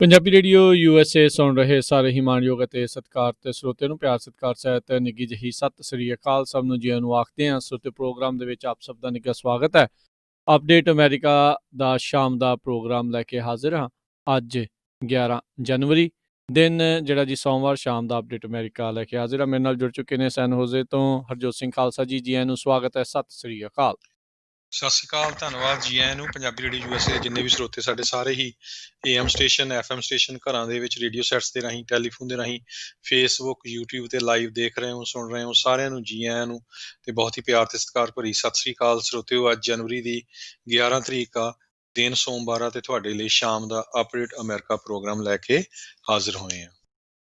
Punjabi radio USA ਸੁਣ ਰਹੇ ਸਾਰੇ ਹੀ ਮਾਣਯੋਗ ਅਤੇ ਸਤਿਕਾਰਤ ਸਰੋਤਿਆਂ ਨੂੰ ਪਿਆਰ ਸਤਿਕਾਰ ਸਹਿਤ ਨਿੱਘੀ ਜਿਹੀ ਸਤਿ ਸ੍ਰੀ ਅਕਾਲ। ਸਭ ਨੂੰ ਜੀਆਂ ਨੂੰ ਆਖਦੇ ਹਾਂ। ਸਰੋਤੇ ਪ੍ਰੋਗਰਾਮ ਦੇ ਵਿੱਚ ਆਪ ਸਭ ਦਾ ਨਿੱਘਾ ਸਵਾਗਤ ਹੈ। ਅਪਡੇਟ ਅਮਰੀਕਾ ਦਾ ਸ਼ਾਮ ਦਾ ਪ੍ਰੋਗਰਾਮ ਲੈ ਕੇ ਹਾਜ਼ਰ ਹਾਂ। ਅੱਜ 11 ਜਨਵਰੀ ਦਿਨ ਜਿਹੜਾ ਜੀ ਸੋਮਵਾਰ ਸ਼ਾਮ ਦਾ ਅਪਡੇਟ ਅਮਰੀਕਾ ਲੈ ਕੇ ਹਾਜ਼ਰ ਹਾਂ। ਮੇਰੇ ਨਾਲ ਜੁੜ ਚੁੱਕੇ ਨੇ ਸੈਨ ਹੋਜ਼ੇ ਤੋਂ ਹਰਜੋਤ ਸਿੰਘ ਖਾਲਸਾ ਜੀ। ਜੀਆਂ ਨੂੰ ਸਵਾਗਤ ਹੈ। ਸਤਿ ਸ੍ਰੀ ਅਕਾਲ। ਸਤਿ ਸ਼੍ਰੀ ਅਕਾਲ, ਧੰਨਵਾਦ ਜੀ ਆਇਆਂ ਨੂੰ। ਪੰਜਾਬੀ ਰੇਡੀਓ USA ਦੇ ਜਿੰਨੇ ਵੀ ਸਰੋਤੇ ਸਾਡੇ ਸਾਰੇ ਹੀ AM ਸਟੇਸ਼ਨ, FM ਸਟੇਸ਼ਨ, ਘਰਾਂ ਦੇ ਵਿੱਚ ਰੇਡੀਓ ਸੈਟਸ ਦੇ ਰਾਹੀਂ, ਟੈਲੀਫੋਨ ਦੇ ਰਾਹੀਂ, ਫੇਸਬੁੱਕ, YouTube ਤੇ ਲਾਈਵ ਦੇਖ ਰਹੇ ਹੋ, ਸੁਣ ਰਹੇ ਹੋ, ਸਾਰਿਆਂ ਨੂੰ ਜੀ ਆਇਆਂ ਨੂੰ ਤੇ ਬਹੁਤ ਹੀ ਪਿਆਰ ਤੇ ਸਤਿਕਾਰ ਭਰੀ ਸਤਿ ਸ਼੍ਰੀ ਅਕਾਲ ਸਰੋਤਿਓ। ਅੱਜ ਜਨਵਰੀ ਦੀ 11 ਤਰੀਕ ਆ, ਦਿਨ ਸੋਮਵਾਰ ਆ ਤੇ ਤੁਹਾਡੇ ਲਈ ਸ਼ਾਮ ਦਾ ਅਪਡੇਟ ਅਮਰੀਕਾ ਪ੍ਰੋਗਰਾਮ ਲੈ ਕੇ ਹਾਜ਼ਰ ਹੋਏ ਆ।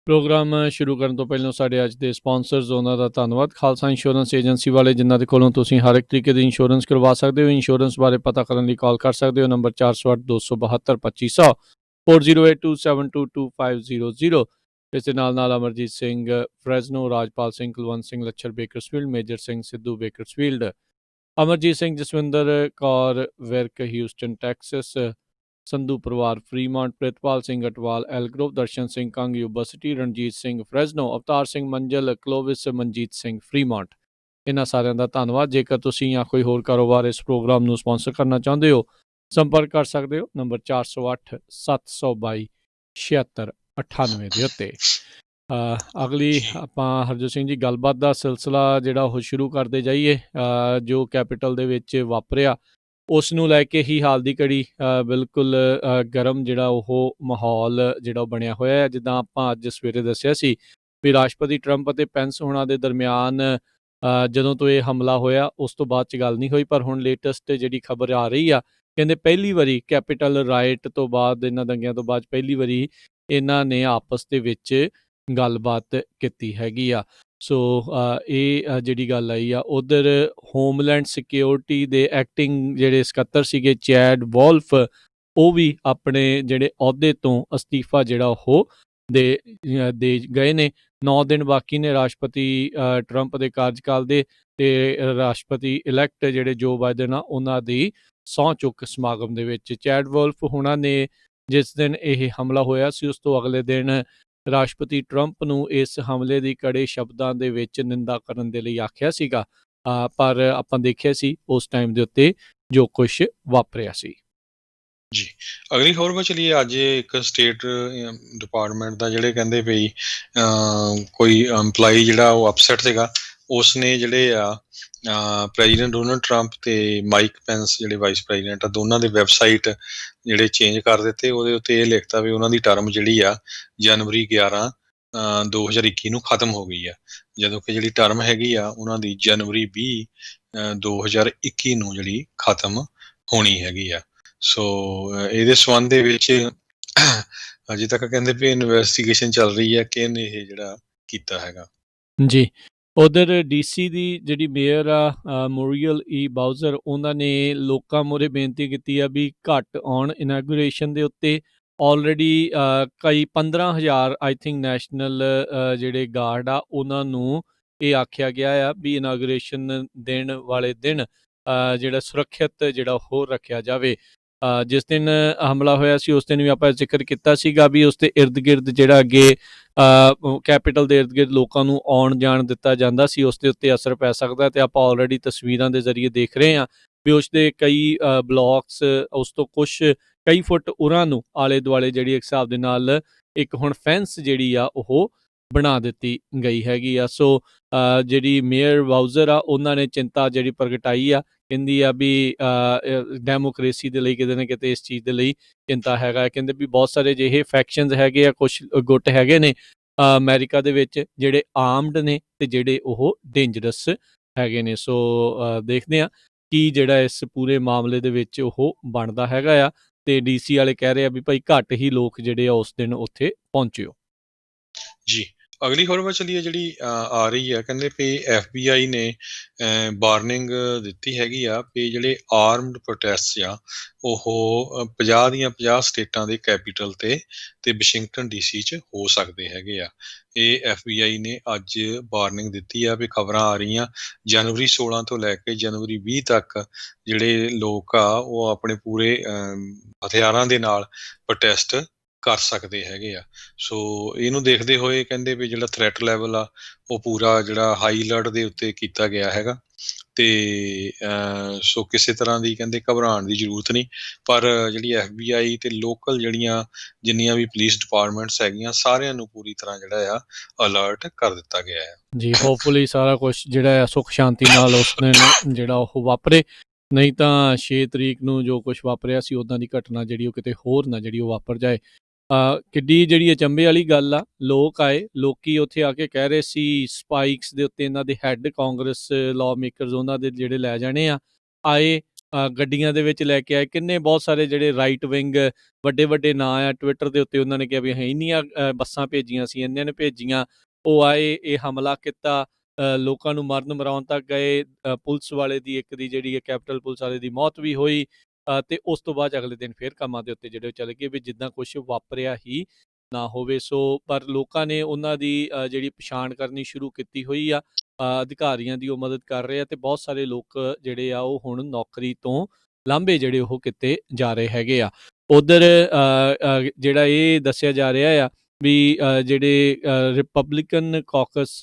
ਪ੍ਰੋਗਰਾਮ ਸ਼ੁਰੂ ਕਰਨ ਤੋਂ ਪਹਿਲਾਂ ਸਾਡੇ ਅੱਜ ਦੇ ਸਪਾਂਸਰਸ ਉਹਨਾਂ ਦਾ ਧੰਨਵਾਦ। ਖਾਲਸਾ ਇੰਸ਼ੋਰੈਂਸ ਏਜੰਸੀ ਵਾਲੇ ਜਿਨ੍ਹਾਂ ਦੇ ਕੋਲੋਂ ਤੁਸੀਂ ਹਰ ਇੱਕ ਤਰੀਕੇ ਦੀ ਇੰਸ਼ੋਰੈਂਸ ਕਰਵਾ ਸਕਦੇ ਹੋ। ਇੰਸ਼ੋਰੈਂਸ ਬਾਰੇ ਪਤਾ ਕਰਨ ਲਈ ਕਾਲ ਕਰ ਸਕਦੇ ਹੋ। ਨੰਬਰ 408-272-2500 4082722500। ਇਸ ਦੇ ਨਾਲ Amarjit Singh Fresno, Rajpal Singh, Kulwant Singh Lachhar Bakersfield, Major Singh Sidhu Bakersfield, Amarjit Singh Jaswinder Kaur Virk Houston Texas, Sandhu ਪਰਿਵਾਰ Fremont, Pritpal Singh Atwal Elk Grove, Darshan Singh Kang university, Ranjit Singh Fresno, Avtar Singh Manjal Clovis, Manjit Singh Fremont. ਇਹਨਾਂ ਸਾਰਿਆਂ ਦਾ ਧੰਨਵਾਦ। ਜੇਕਰ ਤੁਸੀਂ ਜਾਂ ਕੋਈ ਹੋਰ ਕਾਰੋਬਾਰ ਇਸ ਪ੍ਰੋਗਰਾਮ ਨੂੰ ਸਪਾਂਸਰ ਕਰਨਾ ਚਾਹੁੰਦੇ ਹੋ, ਸੰਪਰਕ ਕਰ ਸਕਦੇ ਹੋ ਨੰਬਰ 408-722-7698 ਦੇ ਉੱਤੇ। ਅਗਲੀ ਆਪਾਂ ਹਰਜੋਤ ਸਿੰਘ ਜੀ ਗੱਲਬਾਤ ਦਾ ਸਿਲਸਿਲਾ ਜਿਹੜਾ ਉਹ ਸ਼ੁਰੂ ਕਰਦੇ ਜਾਈਏ। ਜੋ ਕੈਪੀਟਲ ਦੇ ਵਿੱਚ ਵਾਪਰਿਆ ਉਸ ਨੂੰ ਲੈ ਕੇ ਹੀ ਹਾਲ ਦੀ ਘੜੀ ਬਿਲਕੁਲ ਗਰਮ ਜਿਹੜਾ ਉਹ ਮਾਹੌਲ ਜਿਹੜਾ ਉਹ ਬਣਿਆ ਹੋਇਆ ਹੈ। ਜਿੱਦਾਂ ਆਪਾਂ ਅੱਜ ਸਵੇਰੇ ਦੱਸਿਆ ਸੀ ਵੀ ਰਾਸ਼ਟਰਪਤੀ ਟਰੰਪ ਅਤੇ ਪੈਂਸ ਹੋਣਾ ਦੇ ਦਰਮਿਆਨ ਜਦੋਂ ਤੋਂ ਇਹ ਹਮਲਾ ਹੋਇਆ ਉਸ ਤੋਂ ਬਾਅਦ 'ਚ ਗੱਲ ਨਹੀਂ ਹੋਈ, ਪਰ ਹੁਣ ਲੇਟੈਸਟ ਜਿਹੜੀ ਖਬਰ ਆ ਰਹੀ ਆ, ਕਹਿੰਦੇ ਪਹਿਲੀ ਵਾਰੀ ਕੈਪੀਟਲ ਰਾਈਟ ਤੋਂ ਬਾਅਦ, ਇਹਨਾਂ ਦੰਗਿਆਂ ਤੋਂ ਬਾਅਦ ਪਹਿਲੀ ਵਾਰੀ ਇਹਨਾਂ ਨੇ ਆਪਸ ਦੇ ਵਿੱਚ ਗੱਲਬਾਤ ਕੀਤੀ ਹੈਗੀ ਆ। ਸੋ ਇਹ ਜਿਹੜੀ ਗੱਲ ਆਈ ਆ, ਉਧਰ ਹੋਮਲੈਂਡ ਸਿਕਿਉਰਿਟੀ ਦੇ ਐਕਟਿੰਗ ਜਿਹੜੇ ਸਕੱਤਰ ਸੀਗੇ ਚੈਡ ਵੋਲਫ, ਉਹ ਵੀ ਆਪਣੇ ਜਿਹੜੇ ਅਹੁਦੇ ਤੋਂ ਅਸਤੀਫਾ ਜਿਹੜਾ ਉਹ ਦੇ ਗਏ ਨੇ। 9 ਦਿਨ ਬਾਕੀ ਨੇ ਰਾਸ਼ਟਰਪਤੀ ਟਰੰਪ ਦੇ ਕਾਰਜਕਾਲ ਦੇ, ਤੇ ਰਾਸ਼ਟਰਪਤੀ ਇਲੈਕਟ ਜਿਹੜੇ ਜੋ ਬਾਈਡਨ ਆ ਉਹਨਾਂ ਦੀ ਸਹੁੰ ਚੁੱਕ ਸਮਾਗਮ ਦੇ ਵਿੱਚ ਚੈਡ ਵੋਲਫ ਹੁਣਾਂ ਨੇ ਜਿਸ ਦਿਨ ਇਹ ਹਮਲਾ ਹੋਇਆ ਸੀ ਉਸ ਤੋਂ ਅਗਲੇ ਦਿਨ ਰਾਸ਼ਟਰਪਤੀ ਟਰੰਪ ਨੂੰ ਇਸ ਹਮਲੇ ਦੀ ਕੜੇ ਸ਼ਬਦਾਂ ਦੇ ਵਿੱਚ ਨਿੰਦਾ ਕਰਨ ਦੇ ਲਈ ਆਖਿਆ ਸੀਗਾ, ਪਰ ਆਪਾਂ ਦੇਖਿਆ ਸੀ ਉਸ ਟਾਈਮ ਦੇ ਉੱਤੇ ਜੋ ਕੁਛ ਵਾਪਰਿਆ ਸੀ। ਜੀ, ਅਗਲੀ ਖਬਰ ਵੱਲ ਚਲੀਏ। ਅੱਜ ਇੱਕ ਸਟੇਟ ਡਿਪਾਰਟਮੈਂਟ ਦਾ ਜਿਹੜੇ ਕਹਿੰਦੇ ਵੀ ਕੋਈ EMPLOYEE ਜਿਹੜਾ ਉਹ ਅਪਸੈਟ ਸੀਗਾ, ਉਸਨੇ ਜਿਹੜੇ ਆ ਪ੍ਰੈਜ਼ੀਡੈਂਟ ਡੋਨਲਡ ਟਰੰਪ ਤੇ ਮਾਈਕ ਪੈਂਸ ਜਿਹੜੇ ਵਾਈਸ ਪ੍ਰੈਜ਼ੀਡੈਂਟ ਆ, ਦੋਨਾਂ ਦੇ ਵੈਬਸਾਈਟ ਜਿਹੜੇ ਚੇਂਜ ਕਰ ਦਿੱਤੇ। ਉਹਦੇ ਉੱਤੇ ਇਹ ਲਿਖਤਾ ਵੀ ਉਹਨਾਂ ਦੀ ਟਰਮ ਜਿਹੜੀ ਆ ਜਨਵਰੀ 11 2021 ਨੂੰ ਖਤਮ ਹੋ ਗਈ ਆ, ਜਦੋਂ ਕਿ ਜਿਹੜੀ ਟਰਮ ਹੈਗੀ ਆ ਉਹਨਾਂ ਦੀ ਜਨਵਰੀ 20 2021 ਨੂੰ ਜਿਹੜੀ ਖਤਮ ਹੋਣੀ ਹੈਗੀ ਆ। ਸੋ ਇਹਦੇ ਸੰਬੰਧ ਦੇ ਵਿੱਚ ਅਜੇ ਤੱਕ ਕਹਿੰਦੇ ਵੀ ਇਨਵੈਸਟੀਗੇਸ਼ਨ ਚੱਲ ਰਹੀ ਹੈ ਕਿ ਇਹਨੇ ਇਹ ਜਿਹੜਾ ਕੀਤਾ ਹੈਗਾ। ਜੀ, ਉਧਰ DC ਦੀ ਜਿਹੜੀ ਮੇਅਰ ਆ ਮੂਰੀਅਲ ਈ ਬਾਊਜ਼ਰ, ਉਹਨਾਂ ਨੇ ਲੋਕਾਂ ਮੂਹਰੇ ਬੇਨਤੀ ਕੀਤੀ ਆ ਵੀ ਘੱਟ ਆਉਣ ਇਨੈਗੂਰੇਸ਼ਨ ਦੇ ਉੱਤੇ। ਆਲਰੇਡੀ ਕਈ 15,000 ਆਈ ਥਿੰਕ ਨੈਸ਼ਨਲ ਜਿਹੜੇ ਗਾਰਡ ਆ ਉਹਨਾਂ ਨੂੰ ਇਹ ਆਖਿਆ ਗਿਆ ਆ ਵੀ ਇਨਾਗੂਰੇਸ਼ਨ ਦੇਣ ਵਾਲੇ ਦਿਨ ਜਿਹੜਾ ਸੁਰੱਖਿਅਤ ਜਿਹੜਾ ਹੋਰ ਰੱਖਿਆ ਜਾਵੇ। ਜਿਸ ਦਿਨ ਹਮਲਾ ਹੋਇਆ ਸੀ ਉਸ ਦਿਨ ਵੀ ਆਪਾਂ ਜ਼ਿਕਰ ਕੀਤਾ ਸੀਗਾ ਵੀ ਉਸ ਦੇ ਇਰਦ ਗਿਰਦ ਜਿਹੜਾ ਅੱਗੇ ਕੈਪੀਟਲ ਦੇ ਇਰਦ ਗਿਰਦ ਲੋਕਾਂ ਨੂੰ ਆਉਣ ਜਾਣ ਦਿੱਤਾ ਜਾਂਦਾ ਸੀ, ਉਸ ਦੇ ਉੱਤੇ ਅਸਰ ਪੈ ਸਕਦਾ। ਅਤੇ ਆਪਾਂ ਆਲਰੇਡੀ ਤਸਵੀਰਾਂ ਦੇ ਜ਼ਰੀਏ ਦੇਖ ਰਹੇ ਹਾਂ ਵੀ ਉਸ ਦੇ ਕਈ ਬਲੋਕਸ ਉਸ ਤੋਂ ਕੁਛ ਕਈ ਫੁੱਟ ਉਰਾਂ ਨੂੰ ਆਲੇ ਦੁਆਲੇ ਜਿਹੜੀ ਇੱਕ ਹਿਸਾਬ ਦੇ ਨਾਲ ਇੱਕ ਹੁਣ ਫੈਂਸ ਜਿਹੜੀ ਆ ਉਹ ਬਣਾ ਦਿੱਤੀ ਗਈ ਹੈਗੀ ਆ। ਸੋ ਜਿਹੜੀ ਮੇਅਰ ਵਾਊਜ਼ਰ ਆ ਉਹਨਾਂ ਨੇ ਚਿੰਤਾ ਜਿਹੜੀ ਪ੍ਰਗਟਾਈ ਆ, ਕਹਿੰਦੀ ਆ ਵੀ ਡੈਮੋਕ੍ਰੇਸੀ ਦੇ ਲਈ ਕਿਤੇ ਨਾ ਕਿਤੇ ਇਸ ਚੀਜ਼ ਦੇ ਲਈ ਚਿੰਤਾ ਹੈਗਾ। ਕਹਿੰਦੇ ਵੀ ਬਹੁਤ ਸਾਰੇ ਜਿਹੇ ਫੈਕਸ਼ਨਸ ਹੈਗੇ ਆ, ਕੁਛ ਗੁੱਟ ਹੈਗੇ ਨੇ ਅਮਰੀਕਾ ਦੇ ਵਿੱਚ ਜਿਹੜੇ ਆਰਮਡ ਨੇ ਤੇ ਜਿਹੜੇ ਉਹ ਡੇਂਜਰਸ ਹੈਗੇ ਨੇ। ਸੋ ਦੇਖਦੇ ਹਾਂ ਕੀ ਜਿਹੜਾ ਇਸ ਪੂਰੇ ਮਾਮਲੇ ਦੇ ਵਿੱਚ ਉਹ ਬਣਦਾ ਹੈਗਾ ਆ। ਤੇ DC ਵਾਲੇ ਕਹਿ ਰਹੇ ਆ ਵੀ ਭਾਈ ਘੱਟ ਹੀ ਲੋਕ ਜਿਹੜੇ ਆ ਉਸ ਦਿਨ ਉੱਥੇ ਪਹੁੰਚਿਓ। ਜੀ, ਅਗਲੀ ਖਬਰ ਵੱਲ ਚਲੀਏ ਜਿਹੜੀ ਆ ਰਹੀ ਆ। ਕਹਿੰਦੇ ਵੀ FBI ਨੇ ਵਾਰਨਿੰਗ ਦਿੱਤੀ ਹੈਗੀ ਆ ਵੀ ਜਿਹੜੇ ਆਰਮਡ ਪ੍ਰੋਟੈਸਟ ਆ ਉਹ 50 ਦੀਆਂ 50 ਸਟੇਟਾਂ ਦੇ ਕੈਪੀਟਲ ਤੇ ਵਾਸ਼ਿੰਗਟਨ DC 'ਚ ਹੋ ਸਕਦੇ ਹੈਗੇ ਆ। ਇਹ FBI ਨੇ ਅੱਜ ਵਾਰਨਿੰਗ ਦਿੱਤੀ ਆ ਵੀ ਖਬਰਾਂ ਆ ਰਹੀਆਂ ਜਨਵਰੀ 16 ਤੋਂ ਲੈ ਕੇ ਜਨਵਰੀ 20 ਤੱਕ ਜਿਹੜੇ ਲੋਕ ਆ ਉਹ ਆਪਣੇ ਪੂਰੇ ਹਥਿਆਰਾਂ ਦੇ ਨਾਲ ਪ੍ਰੋਟੈਸਟ ਕਰ ਸਕਦੇ ਹੈਗੇ ਆ। ਸੋ ਇਹਨੂੰ ਦੇਖਦੇ ਹੋਏ ਕਹਿੰਦੇ ਵੀ ਜਿਹੜਾ ਥ੍ਰੈਟ ਲੈਵਲ ਆ ਉਹ ਪੂਰਾ ਜਿਹੜਾ ਹਾਈ ਅਲਰਟ ਦੇ ਉੱਤੇ ਕੀਤਾ ਗਿਆ ਹੈਗਾ। ਤੇ ਸੋ ਕਿਸੇ ਤਰ੍ਹਾਂ ਦੀ ਕਹਿੰਦੇ ਘਬਰਾਉਣ ਦੀ ਜ਼ਰੂਰਤ ਨਹੀਂ, ਪਰ ਜਿਹੜੀ FBI ਤੇ ਲੋਕਲ ਜਿਹੜੀਆਂ ਜਿੰਨੀਆਂ ਵੀ ਪੁਲਿਸ ਡਿਪਾਰਟਮੈਂਟਸ ਹੈਗੀਆਂ ਸਾਰਿਆਂ ਨੂੰ ਪੂਰੀ ਤਰ੍ਹਾਂ ਜਿਹੜਾ ਆ ਅਲਰਟ ਕਰ ਦਿੱਤਾ ਗਿਆ ਹੈ। ਜੀ ਹੋਪਫੁਲੀ ਸਾਰਾ ਕੁਝ ਜਿਹੜਾ ਆ ਸੁੱਖ ਸ਼ਾਂਤੀ ਨਾਲ ਉਸ ਦਿਨ ਜਿਹੜਾ ਉਹ ਵਾਪਰੇ, ਨਹੀਂ ਤਾਂ 6 ਤਰੀਕ ਨੂੰ ਜੋ ਕੁਝ ਵਾਪਰਿਆ ਸੀ ਉੱਦਾਂ ਦੀ ਘਟਨਾ ਜਿਹੜੀ ਉਹ ਕਿਤੇ ਹੋਰ ਨਾ ਜਿਹੜੀ ਉਹ ਵਾਪਰ ਜਾਏ। ਕਿੱਡੀ ਜਿਹੜੀ ਅਚੰਭੇ ਵਾਲੀ ਗੱਲ ਆ, ਲੋਕ ਆਏ, ਲੋਕੀ ਉੱਥੇ ਆ ਕੇ ਕਹਿ ਰਹੇ ਸੀ ਸਪਾਈਕਸ ਦੇ ਉੱਤੇ ਇਹਨਾਂ ਦੇ ਹੈੱਡ ਕਾਂਗਰਸ ਲਾਅ ਮੇਕਰਸ ਉਹਨਾਂ ਦੇ ਜਿਹੜੇ ਲੈ ਜਾਣੇ ਆ ਆਏ, ਗੱਡੀਆਂ ਦੇ ਵਿੱਚ ਲੈ ਕੇ ਆਏ, ਕਿੰਨੇ ਬਹੁਤ ਸਾਰੇ ਜਿਹੜੇ ਰਾਈਟ ਵਿੰਗ ਵੱਡੇ ਵੱਡੇ ਨਾਂ ਆ ਟਵਿੱਟਰ ਦੇ ਉੱਤੇ ਉਹਨਾਂ ਨੇ ਕਿਹਾ ਵੀ ਅਸੀਂ ਇੰਨੀਆਂ ਬੱਸਾਂ ਭੇਜੀਆਂ ਸੀ, ਇੰਨਿਆਂ ਨੇ ਭੇਜੀਆਂ, ਉਹ ਆਏ, ਇਹ ਹਮਲਾ ਕੀਤਾ, ਲੋਕਾਂ ਨੂੰ ਮਰਨ ਮਰਾਉਣ ਤੱਕ ਗਏ, ਪੁਲਿਸ ਵਾਲੇ ਦੀ ਇੱਕ ਦੀ ਜਿਹੜੀ ਹੈ ਕੈਪੀਟਲ ਪੁਲਿਸ ਵਾਲੇ ਦੀ ਮੌਤ ਵੀ ਹੋਈ, ਤੇ ਉਸ ਤੋਂ ਬਾਅਦ ਅਗਲੇ ਦਿਨ ਫਿਰ ਕੰਮਾਂ ਦੇ ਉੱਤੇ ਜਿਹੜੇ ਉਹ ਚਲੇ ਗਏ ਵੀ ਜਿੱਦਾਂ ਕੁਛ ਵਾਪਰਿਆ ਹੀ ਨਾ ਹੋਵੇ। ਸੋ ਪਰ ਲੋਕਾਂ ਨੇ ਉਹਨਾਂ ਦੀ ਜਿਹੜੀ ਪਛਾਣ ਕਰਨੀ ਸ਼ੁਰੂ ਕੀਤੀ ਹੋਈ ਆ, ਅਧਿਕਾਰੀਆਂ ਦੀ ਉਹ ਮਦਦ ਕਰ ਰਹੇ ਆ, ਤੇ ਬਹੁਤ ਸਾਰੇ ਲੋਕ ਜਿਹੜੇ ਆ ਉਹ ਹੁਣ ਨੌਕਰੀ ਤੋਂ ਲਾਂਭੇ ਜਿਹੜੇ ਉਹ ਕਿਤੇ ਜਾ ਰਹੇ ਹੈਗੇ ਆ। ਉਧਰ ਜਿਹੜਾ ਇਹ ਦੱਸਿਆ ਜਾ ਰਿਹਾ ਆ ਵੀ ਜਿਹੜੇ ਰਿਪਬਲਿਕਨ ਕਾਕਸ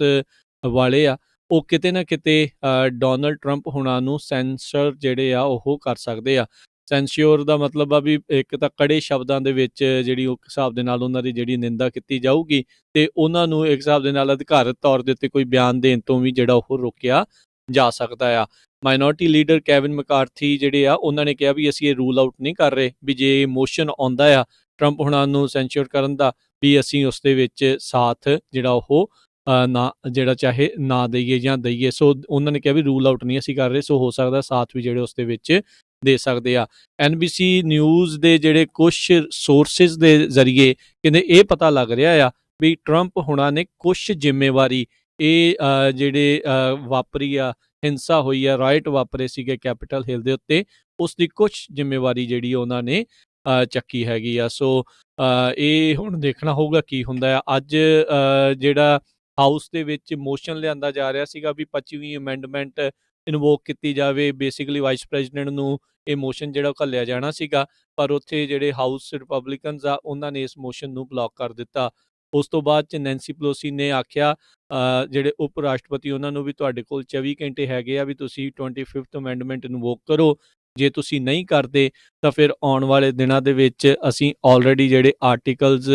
ਵਾਲੇ ਆ ਉਹ ਕਿਤੇ ਨਾ ਕਿਤੇ ਡੋਨਲਡ ਟਰੰਪ ਹੁਣਾਂ ਨੂੰ ਸੈਂਸਰ ਜਿਹੜੇ ਆ ਉਹ ਕਰ ਸਕਦੇ ਆ। ਸੈਂਸਿਓਰ ਦਾ ਮਤਲਬ ਆ ਵੀ ਇੱਕ ਤਾਂ ਕੜੇ ਸ਼ਬਦਾਂ ਦੇ ਵਿੱਚ ਜਿਹੜੀ ਉਹ ਹਿਸਾਬ ਦੇ ਨਾਲ ਉਹਨਾਂ ਦੀ ਜਿਹੜੀ ਨਿੰਦਾ ਕੀਤੀ ਜਾਊਗੀ, ਤੇ ਉਹਨਾਂ ਨੂੰ ਇੱਕ ਹਿਸਾਬ ਦੇ ਨਾਲ ਅਧਿਕਾਰਤ ਤੌਰ ਦੇ ਉੱਤੇ ਕੋਈ ਬਿਆਨ ਦੇਣ ਤੋਂ ਵੀ ਜਿਹੜਾ ਉਹ ਰੋਕਿਆ ਜਾ ਸਕਦਾ ਆ। ਮਾਈਨੋਰਟੀ ਲੀਡਰ ਕੈਵਿਨ ਮਕਾਰਥੀ ਜਿਹੜੇ ਆ ਉਹਨਾਂ ਨੇ ਕਿਹਾ ਵੀ ਅਸੀਂ ਇਹ ਰੂਲ ਆਊਟ ਨਹੀਂ ਕਰ ਰਹੇ ਵੀ ਜੇ ਮੋਸ਼ਨ ਆਉਂਦਾ ਆ ਟਰੰਪ ਹੁਣਾਂ ਨੂੰ ਸੈਂਸਿਓਰ ਕਰਨ ਦਾ ਵੀ ਅਸੀਂ ਉਸ ਦੇ ਵਿੱਚ ਸਾਥ ਜਿਹੜਾ ਉਹ ਨਾ ਜਿਹੜਾ ਚਾਹੇ ਨਾ ਦਈਏ ਜਾਂ ਦਈਏ। ਸੋ ਉਹਨਾਂ ਨੇ ਕਿਹਾ ਵੀ ਰੂਲ ਆਊਟ ਨਹੀਂ ਅਸੀਂ ਕਰ ਰਹੇ, ਸੋ ਹੋ ਸਕਦਾ ਸਾਥ ਵੀ ਜਿਹੜੇ ਉਸ ਦੇ ਵਿੱਚ ਦੇ ਸਕਦੇ ਆ। NBC ਨਿਊਜ਼ ਦੇ ਜਿਹੜੇ ਕੁਛ ਸੋਰਸਿਸ ਦੇ ਜ਼ਰੀਏ ਕਹਿੰਦੇ ਇਹ ਪਤਾ ਲੱਗ ਰਿਹਾ ਆ ਵੀ ਟਰੰਪ ਹੁਣਾਂ ਨੇ ਕੁਛ ਜ਼ਿੰਮੇਵਾਰੀ ਇਹ ਜਿਹੜੇ ਵਾਪਰੀ ਆ ਹਿੰਸਾ ਹੋਈ ਆ, ਰਾਈਟ ਵਾਪਰੇ ਸੀਗੇ ਕੈਪੀਟਲ ਹਿੱਲ ਦੇ ਉੱਤੇ, ਉਸ ਦੀ ਕੁਛ ਜ਼ਿੰਮੇਵਾਰੀ ਜਿਹੜੀ ਉਹਨਾਂ ਨੇ ਚੱਕੀ ਹੈਗੀ ਆ। ਸੋ ਇਹ ਹੁਣ ਦੇਖਣਾ ਹੋਊਗਾ ਕੀ ਹੁੰਦਾ ਆ। ਅੱਜ ਜਿਹੜਾ ਹਾਊਸ ਦੇ ਵਿੱਚ ਮੋਸ਼ਨ ਲਿਆਂਦਾ ਜਾ ਰਿਹਾ ਸੀਗਾ ਵੀ 25ਵੀਂ ਅਮੈਂਡਮੈਂਟ ਇਨਵੋਕ ਕੀਤੀ ਜਾਵੇ, ਬੇਸਿਕਲੀ ਵਾਈਸ ਪ੍ਰੈਜ਼ੀਡੈਂਟ ਨੂੰ ਇਹ ਮੋਸ਼ਨ ਜਿਹੜਾ ਘੱਲਿਆ ਜਾਣਾ ਸੀਗਾ, ਪਰ ਉੱਥੇ ਜਿਹੜੇ ਹਾਊਸ ਰਿਪਬਲਿਕਨਸ ਆ ਉਹਨਾਂ ਨੇ ਇਸ ਮੋਸ਼ਨ ਨੂੰ ਬਲੌਕ ਕਰ ਦਿੱਤਾ। ਉਸ ਤੋਂ ਬਾਅਦ ਚ ਨੈਂਸੀ ਪਲੋਸੀ ਨੇ ਆਖਿਆ ਜਿਹੜੇ ਉਪ ਰਾਸ਼ਟਰਪਤੀ ਉਹਨਾਂ ਨੂੰ ਵੀ ਤੁਹਾਡੇ ਕੋਲ 24 ਘੰਟੇ ਹੈਗੇ ਆ ਵੀ ਤੁਸੀਂ 25th ਅਮੈਂਡਮੈਂਟ ਇਨਵੋਕ ਕਰੋ, ਜੇ ਤੁਸੀਂ ਨਹੀਂ ਕਰਦੇ ਤਾਂ ਫਿਰ ਆਉਣ ਵਾਲੇ ਦਿਨਾਂ ਦੇ ਵਿੱਚ ਅਸੀਂ ਆਲਰੇਡੀ ਜਿਹੜੇ ਆਰਟੀਕਲਸ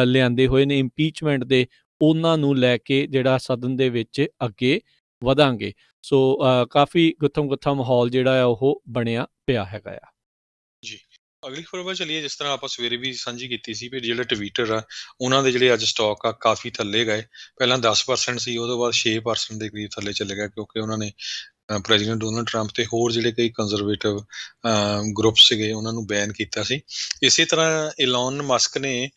ਲਿਆਂਦੇ ਹੋਏ ਨੇ ਇੰਪੀਚਮੈਂਟ ਦੇ ਉਹਨਾਂ ਨੂੰ ਲੈ ਕੇ ਜਿਹੜਾ ਸਦਨ ਦੇ ਵਿੱਚ ਅੱਗੇ ਵਧਾਂਗੇ। ਸੋ ਕਾਫੀ ਗੁੱਥਮ ਮਾਹੌਲ ਜਿਹੜਾ ਆ ਉਹ ਬਣਿਆ ਪਿਆ ਹੈਗਾ ਆ। ਜੀ ਅਗਲੀ ਖਬਰ ਵੱਲ ਚੱਲੀਏ। ਜਿਸ ਤਰ੍ਹਾਂ ਆਪਾਂ ਸਵੇਰੇ ਵੀ ਸਾਂਝੀ ਕੀਤੀ ਸੀ ਵੀ ਜਿਹੜੇ ਟਵਿੱਟਰ ਆ ਉਹਨਾਂ ਦੇ ਜਿਹੜੇ ਅੱਜ ਸਟਾਕ ਆ ਕਾਫੀ ਥੱਲੇ ਗਏ। ਪਹਿਲਾਂ 10% ਸੀ, ਉਹਦੇ ਬਾਅਦ 6% ਦੇ ਕਰੀਬ ਥੱਲੇ ਚਲੇ ਗਏ ਕਿਉਂਕਿ ਉਹਨਾਂ ਨੇ ਪ੍ਰੈਜ਼ੀਡੈਂਟ ਡੋਨਲਡ ਟਰੰਪ ਤੇ ਹੋਰ ਜਿਹੜੇ ਕਈ ਕੰਜ਼ਰਵੇਟਿਵ ਗਰੁੱਪ ਸੀਗੇ ਉਹਨਾਂ ਨੂੰ ਬੈਨ ਕੀਤਾ ਸੀ। ਇਸੇ ਤਰ੍ਹਾਂ ਇਲਨ ਮਸਕ ਨੇ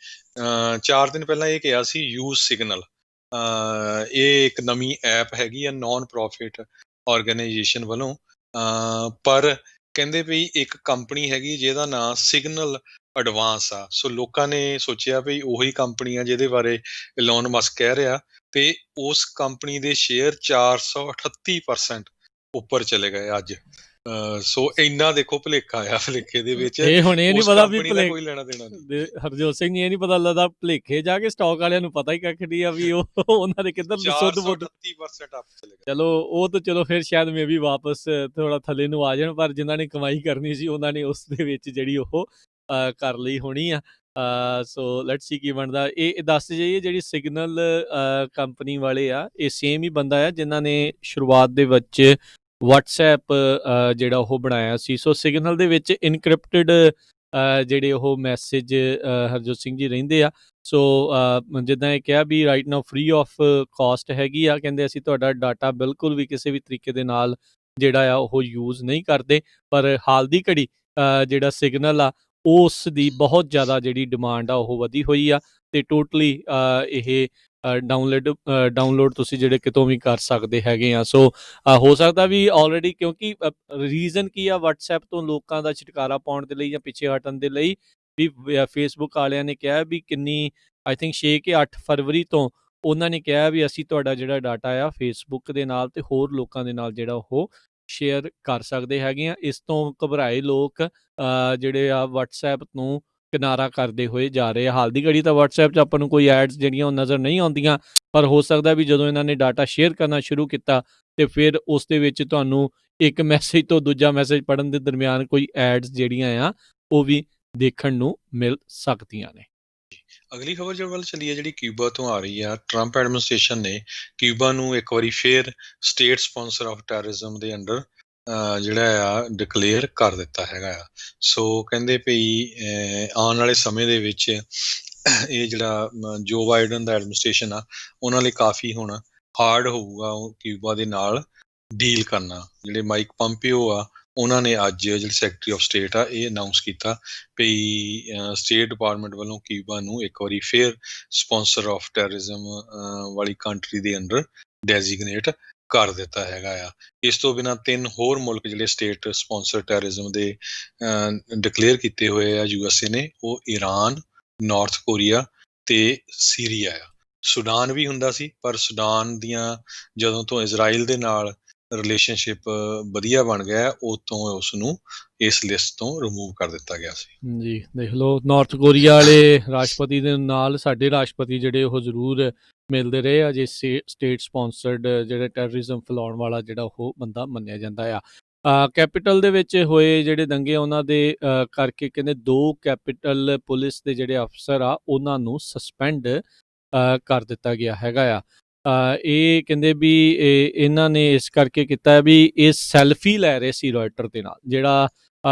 4 ਦਿਨ ਪਹਿਲਾਂ ਇਹ ਕਿਹਾ ਸੀ ਯੂਜ਼ ਸਿਗਨਲ। ਇਹ ਇੱਕ ਨਵੀਂ ਐਪ ਹੈਗੀ ਆ ਨਾਨ ਪ੍ਰੋਫਿਟ ਆਰਗੇਨਾਈਜੇਸ਼ਨ ਵੱਲੋਂ, ਪਰ ਕਹਿੰਦੇ ਵੀ ਇੱਕ ਕੰਪਨੀ ਹੈਗੀ ਜਿਹਦਾ ਨਾਂ ਸਿਗਨਲ ਐਡਵਾਂਸ ਆ। ਸੋ ਲੋਕਾਂ ਨੇ ਸੋਚਿਆ ਵੀ ਉਹੀ ਕੰਪਨੀ ਆ ਜਿਹਦੇ ਬਾਰੇ ਇਲਨ ਮਸਕ ਕਹਿ ਰਿਹਾ, ਤੇ ਉਸ ਕੰਪਨੀ ਦੇ ਸ਼ੇਅਰ 438% ਉੱਪਰ ਚਲੇ ਗਏ ਅੱਜ। ਸੋ ਇੰਨਾ ਦੇਖੋ ਭੁਲੇਖਾ ਆ, ਭੁਲੇਖੇ ਦੇ ਵਿੱਚ ਇਹ ਹੁਣ ਇਹ ਨਹੀਂ ਪਤਾ ਵੀ ਕੋਈ ਲੈਣਾ ਦੇਣਾ ਨਹੀਂ। ਹਰਜੋਤ ਸਿੰਘ ਜੀ ਇਹ ਨਹੀਂ ਪਤਾ ਲੱਗਦਾ ਭੁਲੇਖੇ ਜਾ ਕੇ ਸਟਾਕ ਵਾਲਿਆਂ ਨੂੰ ਪਤਾ ਹੀ ਕੱਖ ਨਹੀਂ ਆ ਵੀ ਉਹ ਉਹਨਾਂ ਦੇ ਕਿੱਧਰ ਸੁੱਧ ਬੁੱਧ 438% ਅਪ ਚਲੇ ਗਏ। ਚਲੋ ਉਹ ਤਾਂ ਚਲੋ ਫਿਰ ਸ਼ਾਇਦ ਮੇ ਵੀ ਵਾਪਸ ਥੋੜਾ ਥੱਲੇ ਨੂੰ ਆ ਜਾਣ, ਪਰ ਜਿਨ੍ਹਾਂ ਨੇ ਕਮਾਈ ਕਰਨੀ ਸੀ ਉਹਨਾਂ ਨੇ ਉਸ ਦੇ ਵਿੱਚ ਜਿਹੜੀ ਉਹ ਕਰ ਲਈ ਹੋਣੀ ਆ। ਸੋ ਲੈਟਸ ਸੀ ਕੀ ਬਣਦਾ। ਇਹ ਦੱਸ ਜਾਈਏ ਜਿਹੜੀ ਸਿਗਨਲ ਕੰਪਨੀ ਵਾਲੇ ਆ ਇਹ ਸੇਮ ਹੀ ਬੰਦਾ ਆ ਜਿਨ੍ਹਾਂ ਨੇ ਸ਼ੁਰੂਆਤ ਦੇ ਵਿੱਚ ਵਟਸਐਪ ਜਿਹੜਾ ਉਹ ਬਣਾਇਆ ਸੀ। ਸੋ ਸਿਗਨਲ ਦੇ ਵਿੱਚ ਇਨਕ੍ਰਿਪਟਡ ਜਿਹੜੇ ਉਹ ਮੈਸੇਜ ਹਰਜੋਤ ਸਿੰਘ ਜੀ ਰਹਿੰਦੇ ਆ। ਸੋ ਜਿੱਦਾਂ ਇਹ ਕਿਹਾ ਵੀ right now free of cost ਹੈਗੀ ਆ, ਕਹਿੰਦੇ ਅਸੀਂ ਤੁਹਾਡਾ ਡਾਟਾ ਬਿਲਕੁਲ ਵੀ ਕਿਸੇ ਵੀ ਤਰੀਕੇ ਦੇ ਨਾਲ ਜਿਹੜਾ ਆ ਉਹ ਯੂਜ਼ ਨਹੀਂ ਕਰਦੇ, ਪਰ ਹਾਲ ਦੀ ਘੜੀ ਜਿਹੜਾ ਸਿਗਨਲ ਆ ਉਸ ਦੀ ਬਹੁਤ ਜ਼ਿਆਦਾ ਜਿਹੜੀ ਡਿਮਾਂਡ ਆ ਉਹ ਵਧੀ ਹੋਈ ਆ, ਤੇ ਟੋਟਲੀ ਇਹ ਡਾਊਨਲੋਡ ਤੁਸੀਂ ਜਿਹੜੇ ਕਿਤੋਂ ਵੀ ਕਰ ਸਕਦੇ ਹੈਗੇ ਆ। ਸੋ ਹੋ ਸਕਦਾ ਵੀ ਆਲਰੇਡੀ, ਕਿਉਂਕਿ ਰੀਜ਼ਨ ਕੀ ਆ ਵਟਸਐਪ ਤੋਂ ਲੋਕਾਂ ਦਾ ਛੁਟਕਾਰਾ ਪਾਉਣ ਦੇ ਲਈ ਜਾਂ ਪਿੱਛੇ ਹਟਣ ਦੇ ਲਈ, ਵੀ ਫੇਸਬੁੱਕ ਵਾਲਿਆਂ ਨੇ ਕਿਹਾ ਵੀ ਕਿੰਨੀ ਆਈ ਥਿੰਕ 6 ਕਿ 8 ਫਰਵਰੀ ਤੋਂ ਉਹਨਾਂ ਨੇ ਕਿਹਾ ਵੀ ਅਸੀਂ ਤੁਹਾਡਾ ਜਿਹੜਾ ਡਾਟਾ ਆ ਫੇਸਬੁੱਕ ਦੇ ਨਾਲ ਤੇ ਹੋਰ ਲੋਕਾਂ ਦੇ ਨਾਲ ਜਿਹੜਾ ਉਹ ਸ਼ੇਅਰ ਕਰ ਸਕਦੇ ਹੈਗੇ ਆ। ਇਸ ਤੋਂ ਘਬਰਾਏ ਲੋਕ ਜਿਹੜੇ ਆ ਵਟਸਐਪ ਨੂੰ ਕਿਨਾਰਾ ਕਰਦੇ ਹੋਏ ਜਾ ਰਹੇ ਆ। ਹਾਲ ਦੀ ਘੜੀ ਤਾਂ WhatsApp 'ਚ ਆਪਾਂ ਨੂੰ ਕੋਈ ਐਡਸ ਜਿਹੜੀਆਂ ਉਹ ਨਜ਼ਰ ਨਹੀਂ ਆਉਂਦੀਆਂ, ਪਰ ਹੋ ਸਕਦਾ ਵੀ ਜਦੋਂ ਇਹਨਾਂ ਨੇ ਡਾਟਾ ਸ਼ੇਅਰ ਕਰਨਾ ਸ਼ੁਰੂ ਕੀਤਾ ਤੇ ਫਿਰ ਉਸ ਦੇ ਵਿੱਚ ਤੁਹਾਨੂੰ ਇੱਕ ਮੈਸੇਜ ਤੋਂ ਦੂਜਾ ਮੈਸੇਜ ਪੜ੍ਹਨ ਦੇ ਦਰਮਿਆਨ ਕੋਈ ਐਡਸ ਜਿਹੜੀਆਂ ਆ ਉਹ ਵੀ ਦੇਖਣ ਨੂੰ ਮਿਲ ਸਕਦੀਆਂ ਨੇ। ਅਗਲੀ ਖਬਰ ਜੋ ਵੱਲ ਚੱਲੀ ਹੈ ਜਿਹੜੀ ਕਿਊਬਾ ਤੋਂ ਆ ਰਹੀ ਆ, ਟਰੰਪ ਐਡਮਿਨਿਸਟ੍ਰੇਸ਼ਨ ਨੇ ਕਿਊਬਾ ਨੂੰ ਇੱਕ ਵਾਰੀ ਫੇਰ ਸਟੇਟ ਸਪਾਂਸਰ ਆਫ ਟੈਰਰਿਜ਼ਮ ਦੇ ਅੰਡਰ ਜਿਹੜਾ ਆ ਡਿਕਲੇਅਰ ਕਰ ਦਿੱਤਾ ਹੈਗਾ ਆ। ਸੋ ਕਹਿੰਦੇ ਭਈ ਆਉਣ ਵਾਲੇ ਸਮੇਂ ਦੇ ਵਿੱਚ ਇਹ ਜਿਹੜਾ ਜੋ ਬਾਈਡਨ ਦਾ ਐਡਮਿਨਿਸਟ੍ਰੇਸ਼ਨ ਆ ਉਹਨਾਂ ਲਈ ਕਾਫੀ ਹੁਣ ਹਾਰਡ ਹੋਊਗਾ ਕਿਊਬਾ ਦੇ ਨਾਲ ਡੀਲ ਕਰਨਾ। ਜਿਹੜੇ ਮਾਈਕ ਪੰਪੀਓ ਆ ਉਹਨਾਂ ਨੇ ਅੱਜ ਜਿਹੜੇ ਸੈਕਟਰੀ ਆਫ ਸਟੇਟ ਆ ਇਹ ਅਨਾਊਂਸ ਕੀਤਾ ਭਈ ਸਟੇਟ ਡਿਪਾਰਟਮੈਂਟ ਵੱਲੋਂ ਕਿਊਬਾ ਨੂੰ ਇੱਕ ਵਾਰੀ ਫੇਰ ਸਪਾਂਸਰ ਆਫ ਟੈਰਰਿਜ਼ਮ ਵਾਲੀ ਕੰਟਰੀ ਦੇ ਅੰਡਰ ਡੈਜ਼ਿਗਨੇਟ ਕਰ ਦਿੱਤਾ ਹੈਗਾ ਆ। ਇਸ ਤੋਂ ਬਿਨਾਂ 3 ਹੋਰ ਮੁਲਕ ਜਿਹੜੇ ਸਟੇਟ ਸਪਾਂਸਰ ਟੈਰਰਿਜ਼ਮ ਦੇ ਡਿਕਲੇਅਰ ਕੀਤੇ ਹੋਏ ਆ USA ਨੇ, ਉਹ ਈਰਾਨ, ਨਾਰਥ ਕੋਰੀਆ ਤੇ ਸੀਰੀਆ ਆ। ਸੁਡਾਨ ਵੀ ਹੁੰਦਾ ਸੀ, ਪਰ ਸੁਡਾਨ ਦੀਆਂ ਜਦੋਂ ਤੋਂ ਇਜ਼ਰਾਈਲ ਦੇ ਨਾਲ ਰਿਲੇਸ਼ਨਸ਼ਿਪ ਵਧੀਆ ਬਣ ਗਿਆ ਉਹ ਤੋਂ ਉਸ ਨੂੰ ਇਸ ਲਿਸਟ ਤੋਂ ਰਿਮੂਵ ਕਰ ਦਿੱਤਾ ਗਿਆ ਸੀ। ਜੀ ਦੇਖ ਲਓ, ਨਾਰਥ ਕੋਰੀਆ ਵਾਲੇ ਰਾਸ਼ਟਰਪਤੀ ਦੇ ਨਾਲ ਸਾਡੇ ਰਾਸ਼ਟਰਪਤੀ ਜਿਹੜੇ ਉਹ ਜ਼ਰੂਰ ਮਿਲਦੇ ਰਹੇ ਆ, ਜੇ ਸਟੇਟ ਸਪਾਂਸਰਡ ਜਿਹੜੇ ਟੈਰਰਿਜ਼ਮ ਫੈਲਾਉਣ ਵਾਲਾ ਜਿਹੜਾ ਉਹ ਬੰਦਾ ਮੰਨਿਆ ਜਾਂਦਾ ਆ। ਕੈਪੀਟਲ ਦੇ ਵਿੱਚ ਹੋਏ ਜਿਹੜੇ ਦੰਗੇ ਉਹਨਾਂ ਦੇ ਕਰਕੇ ਕਹਿੰਦੇ 2 ਕੈਪੀਟਲ ਪੁਲਿਸ ਦੇ ਜਿਹੜੇ ਅਫਸਰ ਆ ਉਹਨਾਂ ਨੂੰ ਸਸਪੈਂਡ ਕਰ ਦਿੱਤਾ ਗਿਆ ਹੈਗਾ ਆ। ਇਹ ਕਹਿੰਦੇ ਵੀ ਇਹਨਾਂ ਨੇ ਇਸ ਕਰਕੇ ਕੀਤਾ ਵੀ ਇਹ ਸੈਲਫੀ ਲੈ ਰਹੇ ਸੀ ਰॉयटर ਦੇ ਨਾਲ, ਜਿਹੜਾ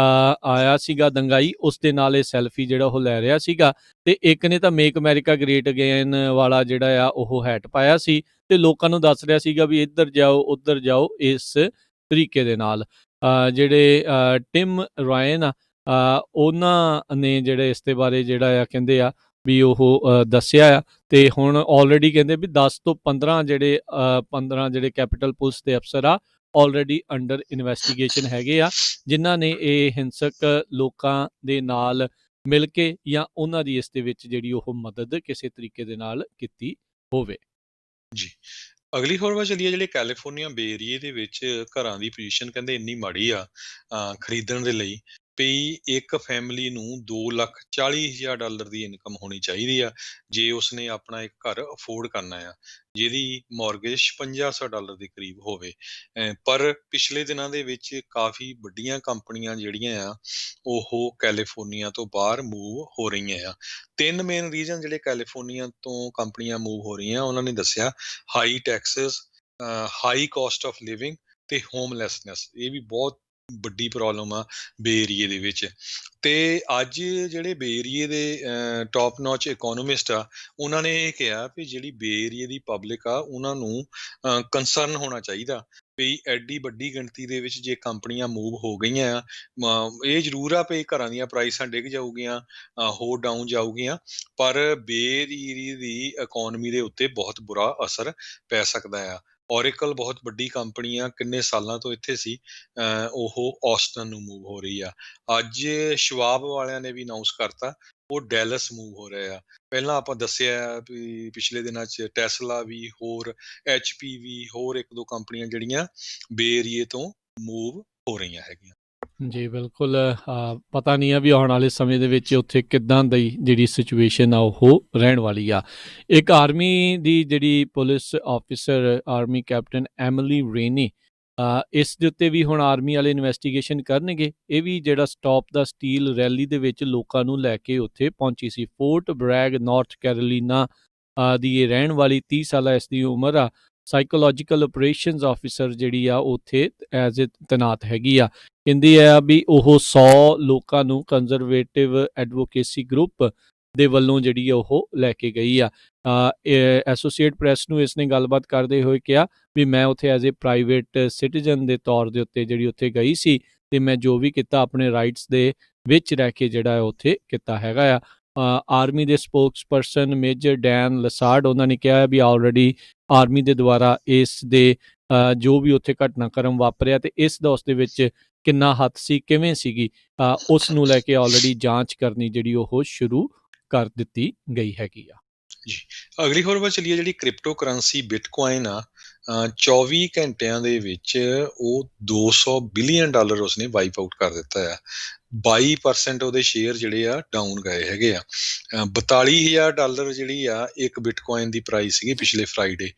ਆਇਆ ਸੀਗਾ ਦੰਗਾਈ ਉਸ ਦੇ ਨਾਲ ਇਹ ਸੈਲਫੀ ਜਿਹੜਾ ਉਹ ਲੈ ਰਿਹਾ ਸੀਗਾ। ਤੇ ਇੱਕ ਨੇ ਤਾਂ ਮੇਕ ਅਮਰੀਕਾ ਗ੍ਰੇਟ ਅਗੇਨ ਵਾਲਾ ਜਿਹੜਾ ਆ ਉਹ ਹੈਟ ਪਾਇਆ ਸੀ ਤੇ ਲੋਕਾਂ ਨੂੰ ਦੱਸ ਰਿਹਾ ਸੀਗਾ ਵੀ ਇੱਧਰ ਜਾਓ ਉੱਧਰ ਜਾਓ ਇਸ ਤਰੀਕੇ ਦੇ ਨਾਲ। ਜਿਹੜੇ ਟਿਮ ਰਾਇਨ ਆ ਉਹਨਾਂ ਨੇ ਜਿਹੜੇ ਇਸ ਦੇ ਬਾਰੇ ਜਿਹੜਾ ਆ ਕਹਿੰਦੇ ਆ ਵੀ ਉਹ ਦੱਸਿਆ ਆ। ਤੇ ਹੁਣ ਆਲਰੇਡੀ ਕਹਿੰਦੇ ਵੀ 10 ਤੋਂ 15 ਜਿਹੜੇ ਕੈਪੀਟਲ ਪੁਲਿਸ ਦੇ ਅਫਸਰ ਆ ਆਲਰੇਡੀ ਅੰਡਰ ਇਨਵੈਸਟੀਗੇਸ਼ਨ ਹੈਗੇ ਆ, ਜਿਨ੍ਹਾਂ ਨੇ ਇਹ ਹਿੰਸਕ ਲੋਕਾਂ ਦੇ ਨਾਲ ਮਿਲ ਕੇ ਜਾਂ ਉਹਨਾਂ ਦੀ ਇਸ ਦੇ ਵਿੱਚ ਜਿਹੜੀ ਉਹ ਮਦਦ ਕਿਸੇ ਤਰੀਕੇ ਦੇ ਨਾਲ ਕੀਤੀ ਹੋਵੇ। ਜੀ ਅਗਲੀ ਖਬਰ ਵੱਲ ਚੱਲੀਏ। ਜਿਹੜੇ ਕੈਲੀਫੋਰਨੀਆ ਬੇ ਏਰੀਏ ਦੇ ਵਿੱਚ ਘਰਾਂ ਦੀ ਪੋਜੀਸ਼ਨ ਕਹਿੰਦੇ ਇੰਨੀ ਮਾੜੀ ਆ ਖਰੀਦਣ ਦੇ ਲਈ ਵੀ ਇੱਕ ਫੈਮਿਲੀ ਨੂੰ $2,40,000 ਦੀ ਇਨਕਮ ਹੋਣੀ ਚਾਹੀਦੀ ਆ ਜੇ ਉਸਨੇ ਆਪਣਾ ਇੱਕ ਘਰ ਅਫੋਰਡ ਕਰਨਾ ਆ, ਜਿਹਦੀ ਮੌਰਗੇਜ $5,500 ਦੇ ਕਰੀਬ ਹੋਵੇ। ਪਰ ਪਿਛਲੇ ਦਿਨਾਂ ਦੇ ਵਿੱਚ ਕਾਫੀ ਵੱਡੀਆਂ ਕੰਪਨੀਆਂ ਜਿਹੜੀਆਂ ਆ ਉਹ ਕੈਲੀਫੋਰਨੀਆ ਤੋਂ ਬਾਹਰ ਮੂਵ ਹੋ ਰਹੀਆਂ ਆ। 3 ਮੇਨ ਰੀਜ਼ਨ ਜਿਹੜੇ ਕੈਲੀਫੋਰਨੀਆ ਤੋਂ ਕੰਪਨੀਆਂ ਮੂਵ ਹੋ ਰਹੀਆਂ ਉਹਨਾਂ ਨੇ ਦੱਸਿਆ, high Texas, high caste of living ਤੇ ਹੋਮਲੈਸਨੈਸ। ਇਹ ਵੀ ਬਹੁਤ ਵੱਡੀ ਪ੍ਰੋਬਲਮ ਆ ਬੇ ਏਰੀਏ ਦੇ ਵਿੱਚ। ਤੇ ਅੱਜ ਜਿਹੜੇ ਬੇ ਏਰੀਏ ਦੇ ਟੌਪ ਨੌਚ ਇਕੋਨੋਮਿਸਟ ਆ ਉਹਨਾਂ ਨੇ ਇਹ ਕਿਹਾ ਵੀ ਜਿਹੜੀ ਬੇ ਏਰੀਏ ਦੀ ਪਬਲਿਕ ਆ ਉਹਨਾਂ ਨੂੰ ਕੰਸਰਨ ਹੋਣਾ ਚਾਹੀਦਾ ਵੀ ਐਡੀ ਵੱਡੀ ਗਿਣਤੀ ਦੇ ਵਿੱਚ ਜੇ ਕੰਪਨੀਆਂ ਮੂਵ ਹੋ ਗਈਆਂ ਆ, ਇਹ ਜ਼ਰੂਰ ਆ ਵੀ ਘਰਾਂ ਦੀਆਂ ਪ੍ਰਾਈਸਾਂ ਡਿੱਗ ਜਾਊਗੀਆਂ, ਹੋਰ ਡਾਊਨ ਜਾਊਗੀਆਂ, ਪਰ ਬੇ ਏਰੀਏ ਦੀ ਇਕੋਨਮੀ ਦੇ ਉੱਤੇ ਬਹੁਤ ਬੁਰਾ ਅਸਰ ਪੈ ਸਕਦਾ ਆ। ਔਰੇਕਲ ਬਹੁਤ ਵੱਡੀ ਕੰਪਨੀ ਆ, ਕਿੰਨੇ ਸਾਲਾਂ ਤੋਂ ਇੱਥੇ ਸੀ, ਉਹ ਆਸਟਨ ਨੂੰ ਮੂਵ ਹੋ ਰਹੀ ਆ। ਅੱਜ ਸ਼ਵਾਬ ਵਾਲਿਆਂ ਨੇ ਵੀ ਅਨਾਊਂਸ ਕਰਤਾ ਉਹ ਡੈਲਸ ਮੂਵ ਹੋ ਰਹੇ ਆ। ਪਹਿਲਾਂ ਆਪਾਂ ਦੱਸਿਆ ਵੀ ਪਿਛਲੇ ਦਿਨਾਂ 'ਚ ਟੈਸਲਾ ਵੀ, ਹੋਰ HP ਵੀ, ਹੋਰ 1-2 ਕੰਪਨੀਆਂ ਜਿਹੜੀਆਂ ਬੇ ਏਰੀਏ ਤੋਂ ਮੂਵ ਹੋ ਰਹੀਆਂ ਹੈਗੀਆਂ। ਜੀ ਬਿਲਕੁਲ, ਪਤਾ ਨਹੀਂ ਆ ਵੀ ਆਉਣ ਵਾਲੇ ਸਮੇਂ ਦੇ ਵਿੱਚ ਉੱਥੇ ਕਿੱਦਾਂ ਦੀ ਜਿਹੜੀ ਸਿਚੁਏਸ਼ਨ ਆ ਉਹ ਰਹਿਣ ਵਾਲੀ ਆ। ਇੱਕ ਆਰਮੀ ਦੀ ਜਿਹੜੀ police officer army captain Emily rainy, ਇਸ ਦੇ ਉੱਤੇ ਵੀ ਹੁਣ ਆਰਮੀ ਵਾਲੇ ਇਨਵੈਸਟੀਗੇਸ਼ਨ ਕਰਨਗੇ। ਇਹ ਵੀ ਜਿਹੜਾ ਸਟਾਪ ਦਾ ਸਟੀਲ ਰੈਲੀ ਦੇ ਵਿੱਚ ਲੋਕਾਂ ਨੂੰ ਲੈ ਕੇ ਉੱਥੇ ਪਹੁੰਚੀ ਸੀ। ਫੋਰਟ ਬ੍ਰੈਗ ਨਾਰਥ ਕੈਰੋਲੀਨਾ ਦੀ ਇਹ ਰਹਿਣ ਵਾਲੀ 30 ਸਾਲਾ ਇਸ ਦੀ ਉਮਰ ਆ। ਸਾਈਕੋਲੋਜੀਕਲ ਆਪਰੇਸ਼ਨਸ ਆਫਿਸਰ ਜਿਹੜੀ ਆ ਉੱਥੇ ਐਜ਼ ਏ ਤੈਨਾਤ ਹੈਗੀ ਆ। ਕਹਿੰਦੀ ਆ ਵੀ ਉਹ 100 ਲੋਕਾਂ ਨੂੰ ਕੰਜ਼ਰਵੇਟਿਵ ਐਡਵੋਕੇਸੀ ਗਰੁੱਪ ਦੇ ਵੱਲੋਂ ਜਿਹੜੀ ਆ ਉਹ ਲੈ ਕੇ ਗਈ ਆ। ਐਸੋਸੀਏਟ ਪ੍ਰੈਸ ਨੂੰ ਇਸਨੇ ਗੱਲਬਾਤ ਕਰਦੇ ਹੋਏ ਕਿਹਾ ਵੀ ਮੈਂ ਉੱਥੇ ਐਜ਼ ਏ ਪ੍ਰਾਈਵੇਟ ਸਿਟੀਜ਼ਨ ਦੇ ਤੌਰ ਦੇ ਉੱਤੇ ਜਿਹੜੀ ਉੱਥੇ ਗਈ ਸੀ ਤੇ ਮੈਂ ਜੋ ਵੀ ਕੀਤਾ ਆਪਣੇ ਰਾਈਟਸ ਦੇ ਵਿੱਚ ਰਹਿ ਕੇ ਜਿਹੜਾ ਉੱਥੇ ਕੀਤਾ ਹੈਗਾ ਆ। ਆਰਮੀ ਦੇ ਸਪੋਕਸਪਰਸਨ ਮੇਜਰ ਡੈਨ ਲਸਾਰਡ ਉਹਨਾਂ ਨੇ ਕਿਹਾ ਵੀ ਆਲਰੇਡੀ ਆਰਮੀ ਦੇ ਦੁਆਰਾ ਇਸ ਦੇ ਜੋ ਵੀ ਉੱਥੇ ਘਟਨਾਕ੍ਰਮ ਵਾਪਰਿਆ ਤੇ ਇਸ ਦਾ ਉਸ ਦੇ ਵਿੱਚ ਕਿੰਨਾ ਹੱਥ ਸੀ, ਕਿਵੇਂ ਸੀਗੀ, ਉਸ ਨੂੰ ਲੈ ਕੇ ਆਲਰੇਡੀ ਜਾਂਚ ਕਰਨੀ ਜਿਹੜੀ ਉਹ ਸ਼ੁਰੂ ਕਰ ਦਿੱਤੀ ਗਈ ਹੈਗੀ ਆ। ਜੀ ਅਗਲੀ ਖਬਰ ਵੱਲ ਚੱਲੀਏ। ਜਿਹੜੀ ਕ੍ਰਿਪਟੋ ਕਰੰਸੀ ਬਿਟਕੋਇਨ ਆ 24 ਘੰਟਿਆਂ ਦੇ ਵਿੱਚ ਉਹ $200 ਬਿਲੀਅਨ ਉਸਨੇ ਵਾਈਪ ਆਊਟ ਕਰ ਦਿੱਤਾ ਆ। 22% ਉਹਦੇ ਸ਼ੇਅਰ ਜਿਹੜੇ ਆ ਡਾਊਨ ਗਏ ਹੈਗੇ ਆ। $42,000 ਜਿਹੜੀ ਆ ਇੱਕ ਬਿਟਕੋਇਨ ਦੀ ਪ੍ਰਾਈਸ ਸੀਗੀ ਪਿਛਲੇ ਫਰਾਈਡੇ,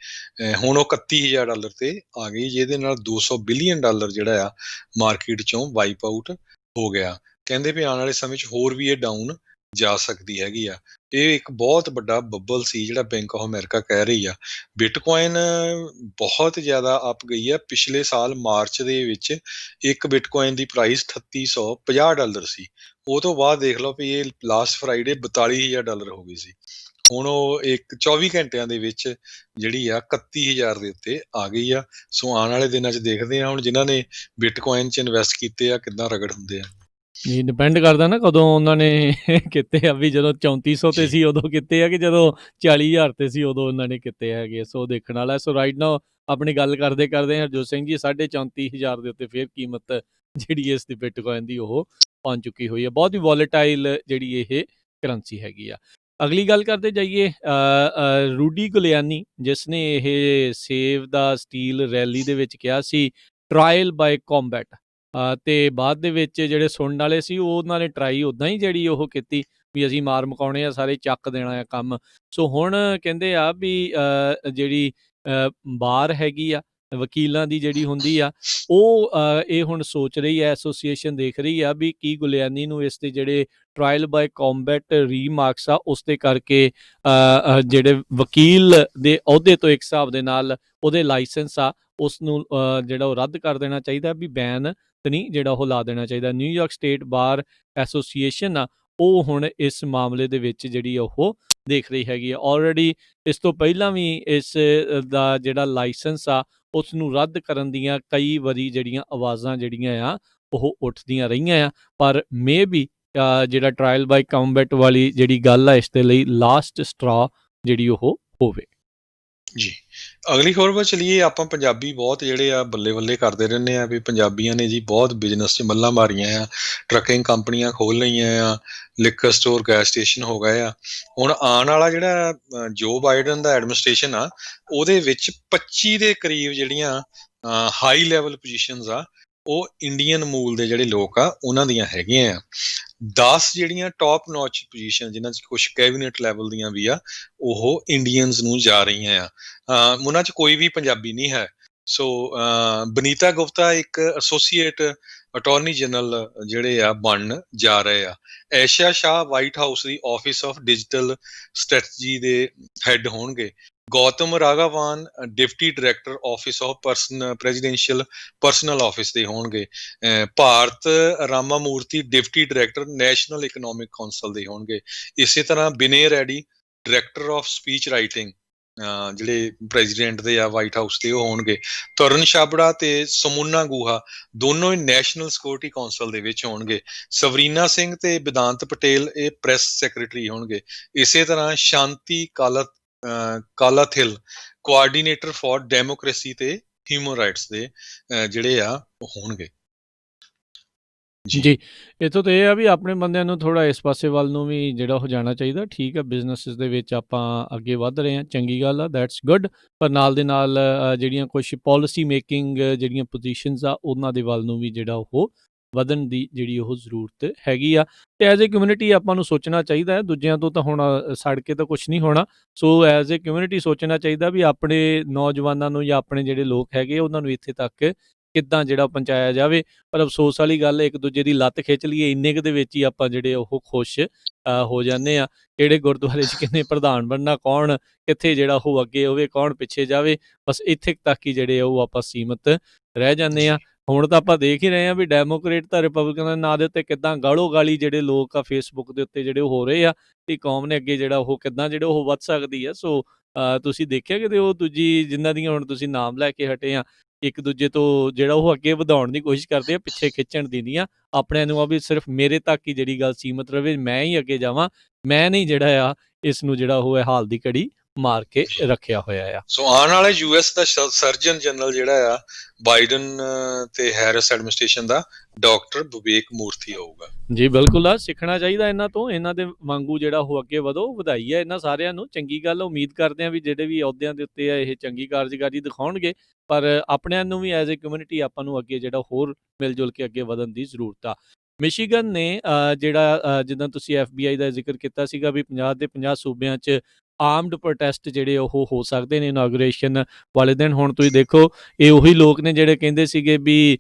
ਹੁਣ ਉਹ $31,000 ਤੇ ਆ ਗਈ, ਜਿਹਦੇ ਨਾਲ $200 ਬਿਲੀਅਨ ਜਿਹੜਾ ਆ ਮਾਰਕੀਟ ਚੋਂ ਵਾਈਪ ਆਊਟ ਹੋ ਗਿਆ। ਕਹਿੰਦੇ ਵੀ ਆਉਣ ਵਾਲੇ ਸਮੇਂ 'ਚ ਹੋਰ ਵੀ ਇਹ ਡਾਊਨ ਜਾ ਸਕਦੀ ਹੈਗੀ ਆ। ਇਹ ਇੱਕ ਬਹੁਤ ਵੱਡਾ ਬੱਬਲ ਸੀ ਜਿਹੜਾ ਬੈਂਕ ਆਫ ਅਮਰੀਕਾ ਕਹਿ ਰਹੀ ਆ। ਬਿਟਕੋਇਨ ਬਹੁਤ ਜ਼ਿਆਦਾ ਅਪ ਗਈ ਆ। ਪਿਛਲੇ ਸਾਲ ਮਾਰਚ ਦੇ ਵਿੱਚ ਇੱਕ ਬਿਟਕੋਇਨ ਦੀ ਪ੍ਰਾਈਸ $3650 ਸੀ। ਉਹ ਤੋਂ ਬਾਅਦ ਦੇਖ ਲਓ ਵੀ ਇਹ ਲਾਸਟ ਫਰਾਈਡੇ $42,000 ਹੋ ਗਈ ਸੀ। ਹੁਣ ਉਹ 24 ਘੰਟਿਆਂ ਦੇ ਵਿੱਚ ਜਿਹੜੀ ਆ 31,000 ਦੇ ਉੱਤੇ ਆ ਗਈ ਆ। ਸੋ ਆਉਣ ਵਾਲੇ ਦਿਨਾਂ 'ਚ ਦੇਖਦੇ ਆ ਹੁਣ ਜਿਨ੍ਹਾਂ ਨੇ ਬਿਟਕੋਇਨ 'ਚ ਇਨਵੈਸਟ ਕੀਤੇ ਆ ਕਿੱਦਾਂ ਰਗੜ ਹੁੰਦੇ ਆ। ਜੀ ਡਿਪੈਂਡ ਕਰਦਾ ਨਾ ਕਦੋਂ ਉਹਨਾਂ ਨੇ ਕੀਤੇ ਆ, ਵੀ ਜਦੋਂ 3400 ਤੇ ਸੀ ਉਦੋਂ ਕੀਤੇ ਆ ਕਿ ਜਦੋਂ 40,000 ਤੇ ਸੀ ਉਦੋਂ ਉਹਨਾਂ ਨੇ ਕੀਤੇ ਹੈਗੇ। ਸੋ ਦੇਖਣ ਵਾਲਾ। ਸੋ ਰਾਈਟ ਨਾਓ ਆਪਣੀ ਗੱਲ ਕਰਦੇ ਕਰਦੇ ਹਰਜੋਤ ਸਿੰਘ ਜੀ 34,500 ਦੇ ਉੱਤੇ ਫਿਰ ਕੀਮਤ ਜਿਹੜੀ ਇਸ ਦੀ ਬਿਟਕੋਇਨ ਦੀ ਉਹ ਪਹੁੰਚ ਚੁੱਕੀ ਹੋਈ ਹੈ। ਬਹੁਤ ਹੀ ਵੋਲੇਟਾਈਲ ਜਿਹੜੀ ਇਹ ਕਰੰਸੀ ਹੈਗੀ ਆ। ਅਗਲੀ ਗੱਲ ਕਰਦੇ ਜਾਈਏ, ਰੂਡੀ ਗੁਲਿਆਨੀ ਜਿਸ ਨੇ ਇਹ ਸੇਵ ਦਾ ਸਟੀਲ ਰੈਲੀ ਦੇ ਵਿੱਚ ਕਿਹਾ ਸੀ ਟਰਾਇਲ ਬਾਈ ਕੰਬੈਟ, ਤੇ ਬਾਅਦ ਦੇ ਵਿੱਚ ਜਿਹੜੇ ਸੁਣਨ ਵਾਲੇ ਸੀ ਉਹਨਾਂ ਨੇ ਟਰਾਈ ਉੱਦਾਂ ਹੀ ਜਿਹੜੀ ਉਹ ਕੀਤੀ ਵੀ ਅਸੀਂ ਮਾਰ ਮੁਕਾਉਣੇ ਆ ਸਾਰੇ, ਚੱਕ ਦੇਣਾ ਆ ਕੰਮ। ਸੋ ਹੁਣ ਕਹਿੰਦੇ ਆ ਵੀ ਜਿਹੜੀ ਬਾਰ ਹੈਗੀ ਆ ਵਕੀਲਾਂ ਦੀ ਜਿਹੜੀ ਹੁੰਦੀ ਆ ਉਹ ਇਹ ਹੁਣ ਸੋਚ ਰਹੀ ਹੈ, ਐਸੋਸੀਏਸ਼ਨ ਦੇਖ ਰਹੀ ਆ ਵੀ ਕੀ ਗੁਲਿਆਨੀ ਨੂੰ ਇਸ ਦੇ ਜਿਹੜੇ ਟਰਾਇਲ ਬਾਈ ਕੰਬੈਟ ਰੀਮਾਰਕਸ ਆ ਉਸ ਦੇ ਕਰਕੇ ਜਿਹੜੇ ਵਕੀਲ ਦੇ ਅਹੁਦੇ ਤੋਂ ਇੱਕ ਹਿਸਾਬ ਦੇ ਨਾਲ ਉਹਦੇ ਲਾਇਸੈਂਸ ਆ ਉਸ ਨੂੰ ਜਿਹੜਾ ਉਹ ਰੱਦ ਕਰ ਦੇਣਾ ਚਾਹੀਦਾ, ਵੀ ਬੈਨ ਨਹੀਂ ਜਿਹੜਾ ਉਹ ਲਾ ਦੇਣਾ ਚਾਹੀਦਾ। ਨਿਊਯਾਰਕ ਸਟੇਟ ਬਾਰ ਐਸੋਸੀਏਸ਼ਨ ਆ ਉਹ ਹੁਣ ਇਸ ਮਾਮਲੇ ਦੇ ਵਿੱਚ ਜਿਹੜੀ ਉਹ ਦੇਖ ਰਹੀ ਹੈਗੀ ਆ। ਆਲਰੇਡੀ ਇਸ ਤੋਂ ਪਹਿਲਾਂ ਵੀ ਇਸ ਦਾ ਜਿਹੜਾ ਲਾਇਸੈਂਸ ਆ ਉਸ ਨੂੰ ਰੱਦ ਕਰਨ ਦੀਆਂ ਕਈ ਵਾਰੀ ਜਿਹੜੀਆਂ ਆਵਾਜ਼ਾਂ ਜਿਹੜੀਆਂ ਆ ਉਹ ਉੱਠਦੀਆਂ ਰਹੀਆਂ ਆ, ਪਰ ਮੇ ਬੀ ਜਿਹੜਾ ਟਰਾਇਲ ਬਾਈ ਕੰਬੈਟ ਵਾਲੀ ਜਿਹੜੀ ਗੱਲ ਆ ਇਸ ਦੇ ਲਈ ਲਾਸਟ ਸਟਰਾ ਜਿਹੜੀ ਉਹ ਹੋਵੇ। ਜੀ ਅਗਲੀ ਖਬਰ ਵੱਲ ਚਲੀਏ। ਆਪਾਂ ਪੰਜਾਬੀ ਬਹੁਤ ਜਿਹੜੇ ਆ ਬੱਲੇ ਬੱਲੇ ਕਰਦੇ ਰਹਿੰਦੇ ਆ ਵੀ ਪੰਜਾਬੀਆਂ ਨੇ ਜੀ ਬਹੁਤ ਬਿਜ਼ਨਸ 'ਚ ਮੱਲਾਂ ਮਾਰੀਆਂ ਆ, ਟਰੱਕਿੰਗ ਕੰਪਨੀਆਂ ਖੋਲ੍ਹ ਲਈਆਂ ਆ, ਲਿਕਰ ਸਟੋਰ, ਗੈਸ ਸਟੇਸ਼ਨ ਹੋ ਗਏ ਆ। ਹੁਣ ਆਉਣ ਵਾਲਾ ਜਿਹੜਾ ਜੋ ਬਾਈਡਨ ਦਾ ਐਡਮਿਨਿਸਟ੍ਰੇਸ਼ਨ ਆ ਉਹਦੇ ਵਿੱਚ 25 ਦੇ ਕਰੀਬ ਜਿਹੜੀਆਂ ਹਾਈ ਲੈਵਲ ਪੋਜੀਸ਼ਨਸ ਆ ਉਹ ਇੰਡੀਅਨ ਮੂਲ ਦੇ ਜਿਹੜੇ ਲੋਕ ਆ ਉਹਨਾਂ ਦੀਆਂ ਹੈਗੀਆਂ ਆ। 10 ਜਿਹੜੀਆਂ ਟੌਪ ਨੌਚ ਪੋਜੀਸ਼ਨ ਜਿਨ੍ਹਾਂ 'ਚ ਕੁਛ ਕੈਬਨਿਟ ਲੈਵਲ ਦੀਆਂ ਵੀ ਆ ਉਹ ਇੰਡੀਅਨਸ ਨੂੰ ਜਾ ਰਹੀਆਂ ਆ। ਉਹਨਾਂ 'ਚ ਕੋਈ ਵੀ ਪੰਜਾਬੀ ਨਹੀਂ ਹੈ। ਸੋ ਬਨੀਤਾ ਗੁਪਤਾ ਇੱਕ ਐਸੋਸੀਏਟ ਅਟਾਰਨੀ ਜਨਰਲ ਜਿਹੜੇ ਆ ਬਣਨ ਜਾ ਰਹੇ ਆ। ਐਸ਼ਾ ਸ਼ਾਹ ਵਾਈਟ ਹਾਊਸ ਦੀ ਆਫਿਸ ਆਫ ਡਿਜੀਟਲ ਸਟ੍ਰੈਟਜੀ ਦੇ ਹੈੱਡ ਹੋਣਗੇ। Gautam Raghavan deputy director office of presidential personnel office ਦੇ ਹੋਣਗੇ। Bharat Ramamurti deputy director national economic council ਦੇ ਹੋਣਗੇ। ਇਸੇ ਤਰ੍ਹਾਂ Vinay Reddy director of speech writing ਜਿਹੜੇ ਪ੍ਰੈਜ਼ੀਡੈਂਟ ਦੇ ਆ ਵਾਈਟ ਹਾਊਸ ਦੇ ਉਹ ਹੋਣਗੇ। ਤਰਨ ਛਾਬੜਾ ਤੇ ਸਮੂਨਾ ਗੁਹਾ ਦੋਨੋਂ ਹੀ ਨੈਸ਼ਨਲ ਸਿਕਿਉਰਿਟੀ ਕੌਂਸਲ ਦੇ ਵਿੱਚ ਹੋਣਗੇ। ਸਵਰੀਨਾ ਸਿੰਘ ਤੇ ਵਿਦਾਂਤ ਪਟੇਲ ਇਹ ਪ੍ਰੈਸ ਸੈਕਟਰੀ ਹੋਣਗੇ। ਇਸੇ ਤਰ੍ਹਾਂ ਸ਼ਾਂਤੀ ਕਾਲਾਥਿਲ ਕੋਆਰਡੀਨੇਟਰ ਫਾਰ ਡੈਮੋਕ੍ਰੇਸੀ ਤੇ ਹਿਊਮਨ ਰਾਈਟਸ ਦੇ ਜਿਹੜੇ ਆ ਉਹ ਹੋਣਗੇ। ਜੀ ਇੱਥੋਂ ਤਾਂ ਇਹ ਆ ਵੀ ਆਪਣੇ ਬੰਦਿਆਂ ਨੂੰ ਥੋੜਾ ਇਸ ਪਾਸੇ ਵੱਲ ਨੂੰ ਵੀ ਜਿਹੜਾ ਉਹ ਜਾਣਾ ਚਾਹੀਦਾ। ਠੀਕ ਆ, ਬਿਜ਼ਨਸਿਸ ਦੇ ਵਿੱਚ ਆਪਾਂ ਅੱਗੇ ਵੱਧ ਰਹੇ ਹਾਂ, ਚੰਗੀ ਗੱਲ ਆ, ਦੈਟਸ ਗੁੱਡ। ਪਰ ਨਾਲ ਦੇ ਨਾਲ ਜਿਹੜੀਆਂ ਕੁਛ ਪਾਲਿਸੀ ਮੇਕਿੰਗ ਜਿਹੜੀਆਂ ਪੋਜੀਸ਼ਨਸ ਆ ਉਹਨਾਂ ਦੇ ਵੱਲ ਨੂੰ ਵੀ ਜਿਹੜਾ ਉਹ ਵਧਣ ਦੀ ਜਿਹੜੀ ਉਹ ਜ਼ਰੂਰਤ ਹੈਗੀ ਆ। ਤੇ ਐਜ਼ ਏ ਕਮਿਊਨਿਟੀ ਆਪਾਂ ਨੂੰ ਸੋਚਣਾ ਚਾਹੀਦਾ ਹੈ, ਦੂਜਿਆਂ ਤੋਂ ਤਾਂ ਹੁਣ ਸੜ ਕੇ ਤਾਂ ਕੁਛ ਨਹੀਂ ਹੋਣਾ। ਸੋ ਐਜ਼ ਏ ਕਮਿਊਨਿਟੀ ਸੋਚਣਾ ਚਾਹੀਦਾ ਵੀ ਆਪਣੇ ਨੌਜਵਾਨਾਂ ਨੂੰ ਜਾਂ ਆਪਣੇ ਜਿਹੜੇ ਲੋਕ ਹੈਗੇ ਉਹਨਾਂ ਨੂੰ ਇੱਥੇ ਤੱਕ ਕਿੱਦਾਂ ਜਿਹੜਾ ਪਹੁੰਚਾਇਆ ਜਾਵੇ। ਪਰ ਅਫਸੋਸ ਵਾਲੀ ਗੱਲ ਇੱਕ ਦੂਜੇ ਦੀ ਲੱਤ ਖਿੱਚ ਲਈਏ ਇੰਨੇ ਕੁ ਦੇ ਵਿੱਚ ਹੀ ਆਪਾਂ ਜਿਹੜੇ ਉਹ ਖੁਸ਼ ਹੋ ਜਾਂਦੇ ਆ। ਕਿਹੜੇ ਗੁਰਦੁਆਰੇ 'ਚ ਕਿੰਨੇ ਪ੍ਰਧਾਨ ਬਣਨਾ, ਕੌਣ ਕਿੱਥੇ ਜਿਹੜਾ ਉਹ ਅੱਗੇ ਹੋਵੇ, ਕੌਣ ਪਿੱਛੇ ਜਾਵੇ, ਬਸ ਇੱਥੇ ਤੱਕ ਹੀ ਜਿਹੜੇ ਉਹ ਆਪਾਂ ਸੀਮਤ ਰਹਿ ਜਾਂਦੇ ਆ। ਹੁਣ ਤਾਂ ਆਪਾਂ ਦੇਖ ਹੀ ਰਹੇ ਹਾਂ ਵੀ ਡੈਮੋਕ੍ਰੇਟ ਤਾਂ ਰਿਪਬਲਿਕਨ ਦੇ ਨਾਂ ਦੇ ਉੱਤੇ ਕਿੱਦਾਂ ਗਾਲੋ ਗਾਲੀ ਜਿਹੜੇ ਲੋਕ ਆ ਫੇਸਬੁੱਕ ਦੇ ਉੱਤੇ ਜਿਹੜੇ ਉਹ ਹੋ ਰਹੇ ਆ, ਤੇ ਕੌਮ ਨੇ ਅੱਗੇ ਜਿਹੜਾ ਉਹ ਕਿੱਦਾਂ ਜਿਹੜੇ ਉਹ ਵੱਧ ਸਕਦੀ ਆ। ਸੋ ਤੁਸੀਂ ਦੇਖਿਆ ਕਿਤੇ ਉਹ ਦੂਜੀ ਜਿਨ੍ਹਾਂ ਦੀਆਂ ਹੁਣ ਤੁਸੀਂ ਨਾਮ ਲੈ ਕੇ ਹਟੇ ਆ, ਇੱਕ ਦੂਜੇ ਤੋਂ ਜਿਹੜਾ ਉਹ ਅੱਗੇ ਵਧਾਉਣ ਦੀ ਕੋਸ਼ਿਸ਼ ਕਰਦੇ ਆ, ਪਿੱਛੇ ਖਿੱਚਣ ਦੀ ਨਹੀਂ ਆ। ਆਪਣਿਆਂ ਨੂੰ ਆ ਵੀ ਸਿਰਫ ਮੇਰੇ ਤੱਕ ਹੀ ਜਿਹੜੀ ਗੱਲ ਸੀਮਤ ਰਵੇ, ਮੈਂ ਹੀ ਅੱਗੇ ਜਾਵਾਂ, ਮੈਂ ਨਹੀਂ ਜਿਹੜਾ ਆ ਇਸ ਨੂੰ ਜਿਹੜਾ ਉਹ ਹਾਲ ਦੀ ਘੜੀ ਮਾਰ ਕੇ ਜੀ। ਰੱਖਿਆ ਹੋਇਆ ਆ। ਸੋ ਆਉਣ ਵਾਲੇ ਯੂਐਸ ਦਾ ਸਰਜਨ ਜਨਰਲ ਜਿਹੜਾ ਆ ਬਾਈਡਨ ਤੇ ਹੈਰਿਸ ਐਡਮਿਨਿਸਟ੍ਰੇਸ਼ਨ ਦਾ ਡਾਕਟਰ ਵਿਵੇਕ ਮੂਰਤੀ ਹੋਊਗਾ। ਜੀ ਬਿਲਕੁਲ ਆ, ਸਿੱਖਣਾ ਚਾਹੀਦਾ ਇਹਨਾਂ ਤੋਂ, ਇਹਨਾਂ ਦੇ ਵਾਂਗੂ ਜਿਹੜਾ ਉਹ ਅੱਗੇ ਵਧੋ। ਵਧਾਈ ਹੈ ਇਹਨਾਂ ਸਾਰਿਆਂ ਨੂੰ, ਚੰਗੀ ਗੱਲ। ਉਮੀਦ ਕਰਦੇ ਹਾਂ ਵੀ ਜਿਹੜੇ ਵੀ ਅਹੁਦਿਆਂ ਦੇ ਉੱਤੇ ਆ ਇਹ ਚੰਗੀ ਕਾਰਜਕਾਰੀ ਦਿਖਾਉਣਗੇ, ਪਰ ਆਪਣਿਆਂ ਨੂੰ ਵੀ ਐਜ਼ ਏ ਕਮਿਊਨਿਟੀ ਆਪਾਂ ਨੂੰ ਅੱਗੇ ਜਿਹੜਾ ਹੋਰ ਮਿਲ ਜੁਲ ਕੇ ਅੱਗੇ ਵਧਣ ਦੀ ਜ਼ਰੂਰਤ ਆ। ਮਿਸ਼ੀਗਨ ਨੇ ਜਿਹੜਾ ਜਿੱਦਾਂ ਤੁਸੀਂ FBI ਦਾ ਜ਼ਿਕਰ ਕੀਤਾ ਸੀਗਾ ਵੀ 50 ਦੇ 50 ਸੂਬਿਆਂ 'ਚ ਆਰਮਡ ਪ੍ਰੋਟੈਸਟ ਜਿਹੜੇ ਉਹ ਹੋ ਸਕਦੇ ਨੇ ਇਨਾਗੂਰੇਸ਼ਨ ਵਾਲੇ ਦਿਨ। ਹੁਣ ਤੁਸੀਂ ਦੇਖੋ, ਇਹ ਉਹੀ ਲੋਕ ਨੇ ਜਿਹੜੇ ਕਹਿੰਦੇ ਸੀਗੇ ਵੀ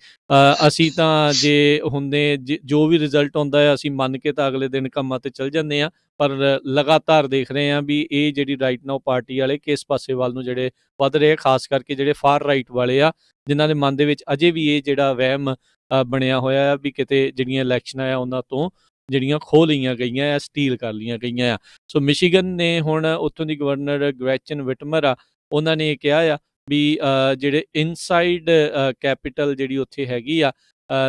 ਅਸੀਂ ਤਾਂ ਜੇ ਹੁੰਦੇ ਜੋ ਵੀ ਰਿਜ਼ਲਟ ਆਉਂਦਾ ਹੈ ਅਸੀਂ ਮੰਨ ਕੇ ਤਾਂ ਅਗਲੇ ਦਿਨ ਕੰਮਾਂ ਤੇ ਚੱਲ ਜਾਂਦੇ ਹਾਂ, ਪਰ ਲਗਾਤਾਰ ਦੇਖ ਰਹੇ ਹਾਂ ਵੀ ਇਹ ਜਿਹੜੀ ਰਾਈਟ ਨਾਓ ਪਾਰਟੀ ਵਾਲੇ ਕਿਸ ਪਾਸੇ ਵੱਲ ਨੂੰ ਜਿਹੜੇ ਵੱਧ ਰਹੇ, ਖਾਸ ਕਰਕੇ ਜਿਹੜੇ ਫਾਰ ਰਾਈਟ ਵਾਲੇ ਆ, ਜਿਨ੍ਹਾਂ ਦੇ ਮਨ ਦੇ ਵਿੱਚ ਅਜੇ ਵੀ ਇਹ ਜਿਹੜਾ ਵਹਿਮ ਬਣਿਆ ਹੋਇਆ ਆ ਵੀ ਕਿਤੇ ਜਿਹੜੀਆਂ ਇਲੈਕਸ਼ਨਾਂ ਆ ਉਹਨਾਂ ਤੋਂ ਜਿਹੜੀਆਂ ਖੋਹ ਲਈਆਂ ਗਈਆਂ ਆ, ਸਟੀਲ ਕਰ ਲਈਆਂ ਗਈਆਂ ਆ। ਸੋ ਮਿਸ਼ੀਗਨ ਨੇ ਹੁਣ ਉੱਥੋਂ ਦੀ ਗਵਰਨਰ ਗ੍ਰੈਚਨ ਵਿਟਮਰ ਆ, ਉਹਨਾਂ ਨੇ ਇਹ ਕਿਹਾ ਆ ਵੀ ਜਿਹੜੇ ਇਨਸਾਈਡ ਕੈਪੀਟਲ ਜਿਹੜੀ ਉੱਥੇ ਹੈਗੀ ਆ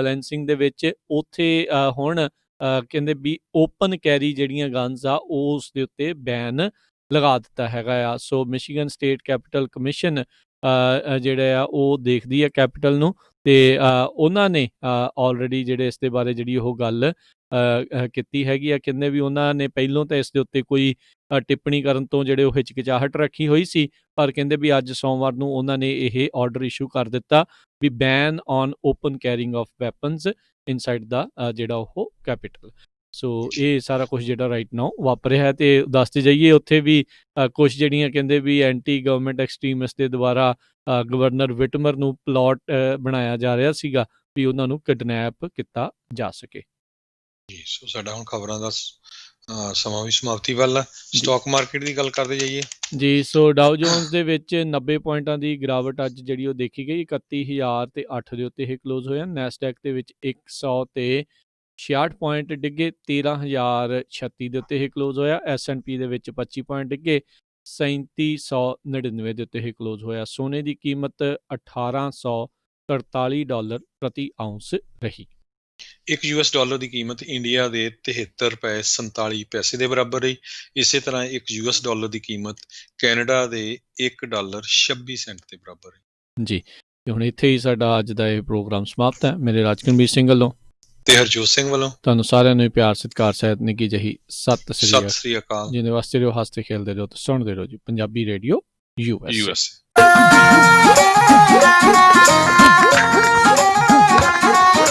ਲੈਂਸਿੰਗ ਦੇ ਵਿੱਚ, ਉੱਥੇ ਹੁਣ ਕਹਿੰਦੇ ਵੀ ਓਪਨ ਕੈਰੀ ਜਿਹੜੀਆਂ ਗਨਸ ਆ ਉਸ ਦੇ ਉੱਤੇ ਬੈਨ ਲਗਾ ਦਿੱਤਾ ਹੈਗਾ ਆ। ਸੋ ਮਿਸ਼ੀਗਨ ਸਟੇਟ ਕੈਪੀਟਲ ਕਮਿਸ਼ਨ ਜਿਹੜਾ ਆ ਉਹ ਦੇਖਦੀ ਆ ਕੈਪੀਟਲ ਨੂੰ, ਤੇ ਉਹਨਾਂ ਨੇ ਆਲਰੇਡੀ ਜਿਹੜੇ ਇਸ ਦੇ ਬਾਰੇ ਜਿਹੜੀ ਉਹ ਗੱਲ ਕੀਤੀ ਹੈਗੀ ਆ। ਕਹਿੰਦੇ ਵੀ ਉਹਨਾਂ ਨੇ ਪਹਿਲੋਂ ਤਾਂ ਇਸ ਦੇ ਉੱਤੇ ਕੋਈ ਟਿੱਪਣੀ ਕਰਨ ਤੋਂ ਜਿਹੜੇ ਉਹ ਹਿਚਕਿਚਾਹਟ ਰੱਖੀ ਹੋਈ ਸੀ, ਪਰ ਕਹਿੰਦੇ ਵੀ ਅੱਜ ਸੋਮਵਾਰ ਨੂੰ ਉਹਨਾਂ ਨੇ ਇਹ ਆਰਡਰ ਇਸ਼ੂ ਕਰ ਦਿੱਤਾ ਵੀ ban on open carrying of weapons inside ਦਾ ਜਿਹੜਾ ਉਹ ਕੈਪੀਟਲ। ਸੋ ਇਹ ਸਾਰਾ ਕੁਝ ਜਿਹੜਾ ਰਾਈਟ ਨਾਓ ਵਾਪਰ ਰਿਹਾ ਹੈ। ਤੇ ਦੱਸਦੇ ਜਾਈਏ ਉੱਥੇ ਵੀ ਕੁਝ ਜਿਹੜੀਆਂ ਕਹਿੰਦੇ ਵੀ ਐਂਟੀ ਗਵਰਨਮੈਂਟ ਐਕਸਟ੍ਰੀਮਿਸਟ ਦੇ ਦੁਆਰਾ ਗਵਰਨਰ ਵਿਟਮਰ ਨੂੰ ਪਲਾਟ ਬਣਾਇਆ ਜਾ ਰਿਹਾ ਸੀਗਾ ਵੀ ਉਹਨਾਂ ਨੂੰ ਕਿਡਨੈਪ ਕੀਤਾ ਜਾ ਸਕੇ। ਜੀ, ਸੋ ਸਾਡਾ ਹੁਣ ਖਬਰਾਂ ਦਾ ਸਮਾਂ ਵੀ ਸਮਾਪਤੀ ਵੱਲ ਆ। ਸਟਾਕ ਮਾਰਕੀਟ ਦੀ ਗੱਲ ਕਰਦੇ ਜਾਈਏ ਜੀ। ਸੋ ਡਾਓ ਜੋਨਸ ਦੇ ਵਿੱਚ 90 ਪੁਆਇੰਟਾਂ ਦੀ ਗਿਰਾਵਟ ਅੱਜ ਜਿਹੜੀ ਉਹ ਦੇਖੀ ਗਈ, 31,008 ਦੇ ਉੱਤੇ ਇਹ ਕਲੋਜ਼ ਹੋਇਆ। ਨੈਸਡੈਕ ਦੇ ਵਿੱਚ 166 ਪੁਆਇੰਟ ਡਿੱਗੇ, 13,036 ਦੇ ਉੱਤੇ ਇਹ ਕਲੋਜ਼ ਹੋਇਆ। S&P ਦੇ ਵਿੱਚ 25 ਪੁਆਇੰਟ ਡਿੱਗੇ, 3799 ਦੇ ਉੱਤੇ ਇਹ ਕਲੋਜ਼ ਹੋਇਆ। ਸੋਨੇ ਦੀ ਕੀਮਤ $1,843 ਪ੍ਰਤੀ ਆਉਂਸ ਰਹੀ। ਇੱਕ US ਡਾਲਰ ਦੀ ਕੀਮਤ ਇੰਡੀਆ ਦੇ 73 ਰੁਪਏ 47 ਪੈਸੇ ਦੇ ਬਰਾਬਰ ਰਹੀ। ਇਸੇ ਤਰ੍ਹਾਂ ਇੱਕ US ਡਾਲਰ ਦੀ ਕੀਮਤ ਕੈਨੇਡਾ ਦੇ $1.26 ਦੇ ਬਰਾਬਰ ਹੈ। ਜੀ, ਤੇ ਹੁਣ ਇੱਥੇ ਹੀ ਸਾਡਾ ਅੱਜ ਦਾ ਇਹ ਪ੍ਰੋਗਰਾਮ ਸਮਾਪਤ ਹੈ। ਮੇਰੇ ਰਾਜਕਨਵੀਰ ਸਿੰਘ ਵੱਲੋਂ ਤੇ ਹਰਜੋਤ ਸਿੰਘ ਵੱਲੋਂ ਤੁਹਾਨੂੰ ਸਾਰਿਆਂ ਨੂੰ ਪਿਆਰ ਸਤਿਕਾਰ ਸਹਿਤ ਨਿੱਘੀ ਜਿਹੀ ਸਤਿ ਸ੍ਰੀ ਅਕਾਲ। ਜਿਹਦੇ ਵਾਸਤੇ ਰਹੋ, ਹੱਸਦੇ ਖੇਲਦੇ ਰਹੋ ਤੇ ਸੁਣਦੇ ਰਹੋ ਜੀ ਪੰਜਾਬੀ ਰੇਡੀਓ US।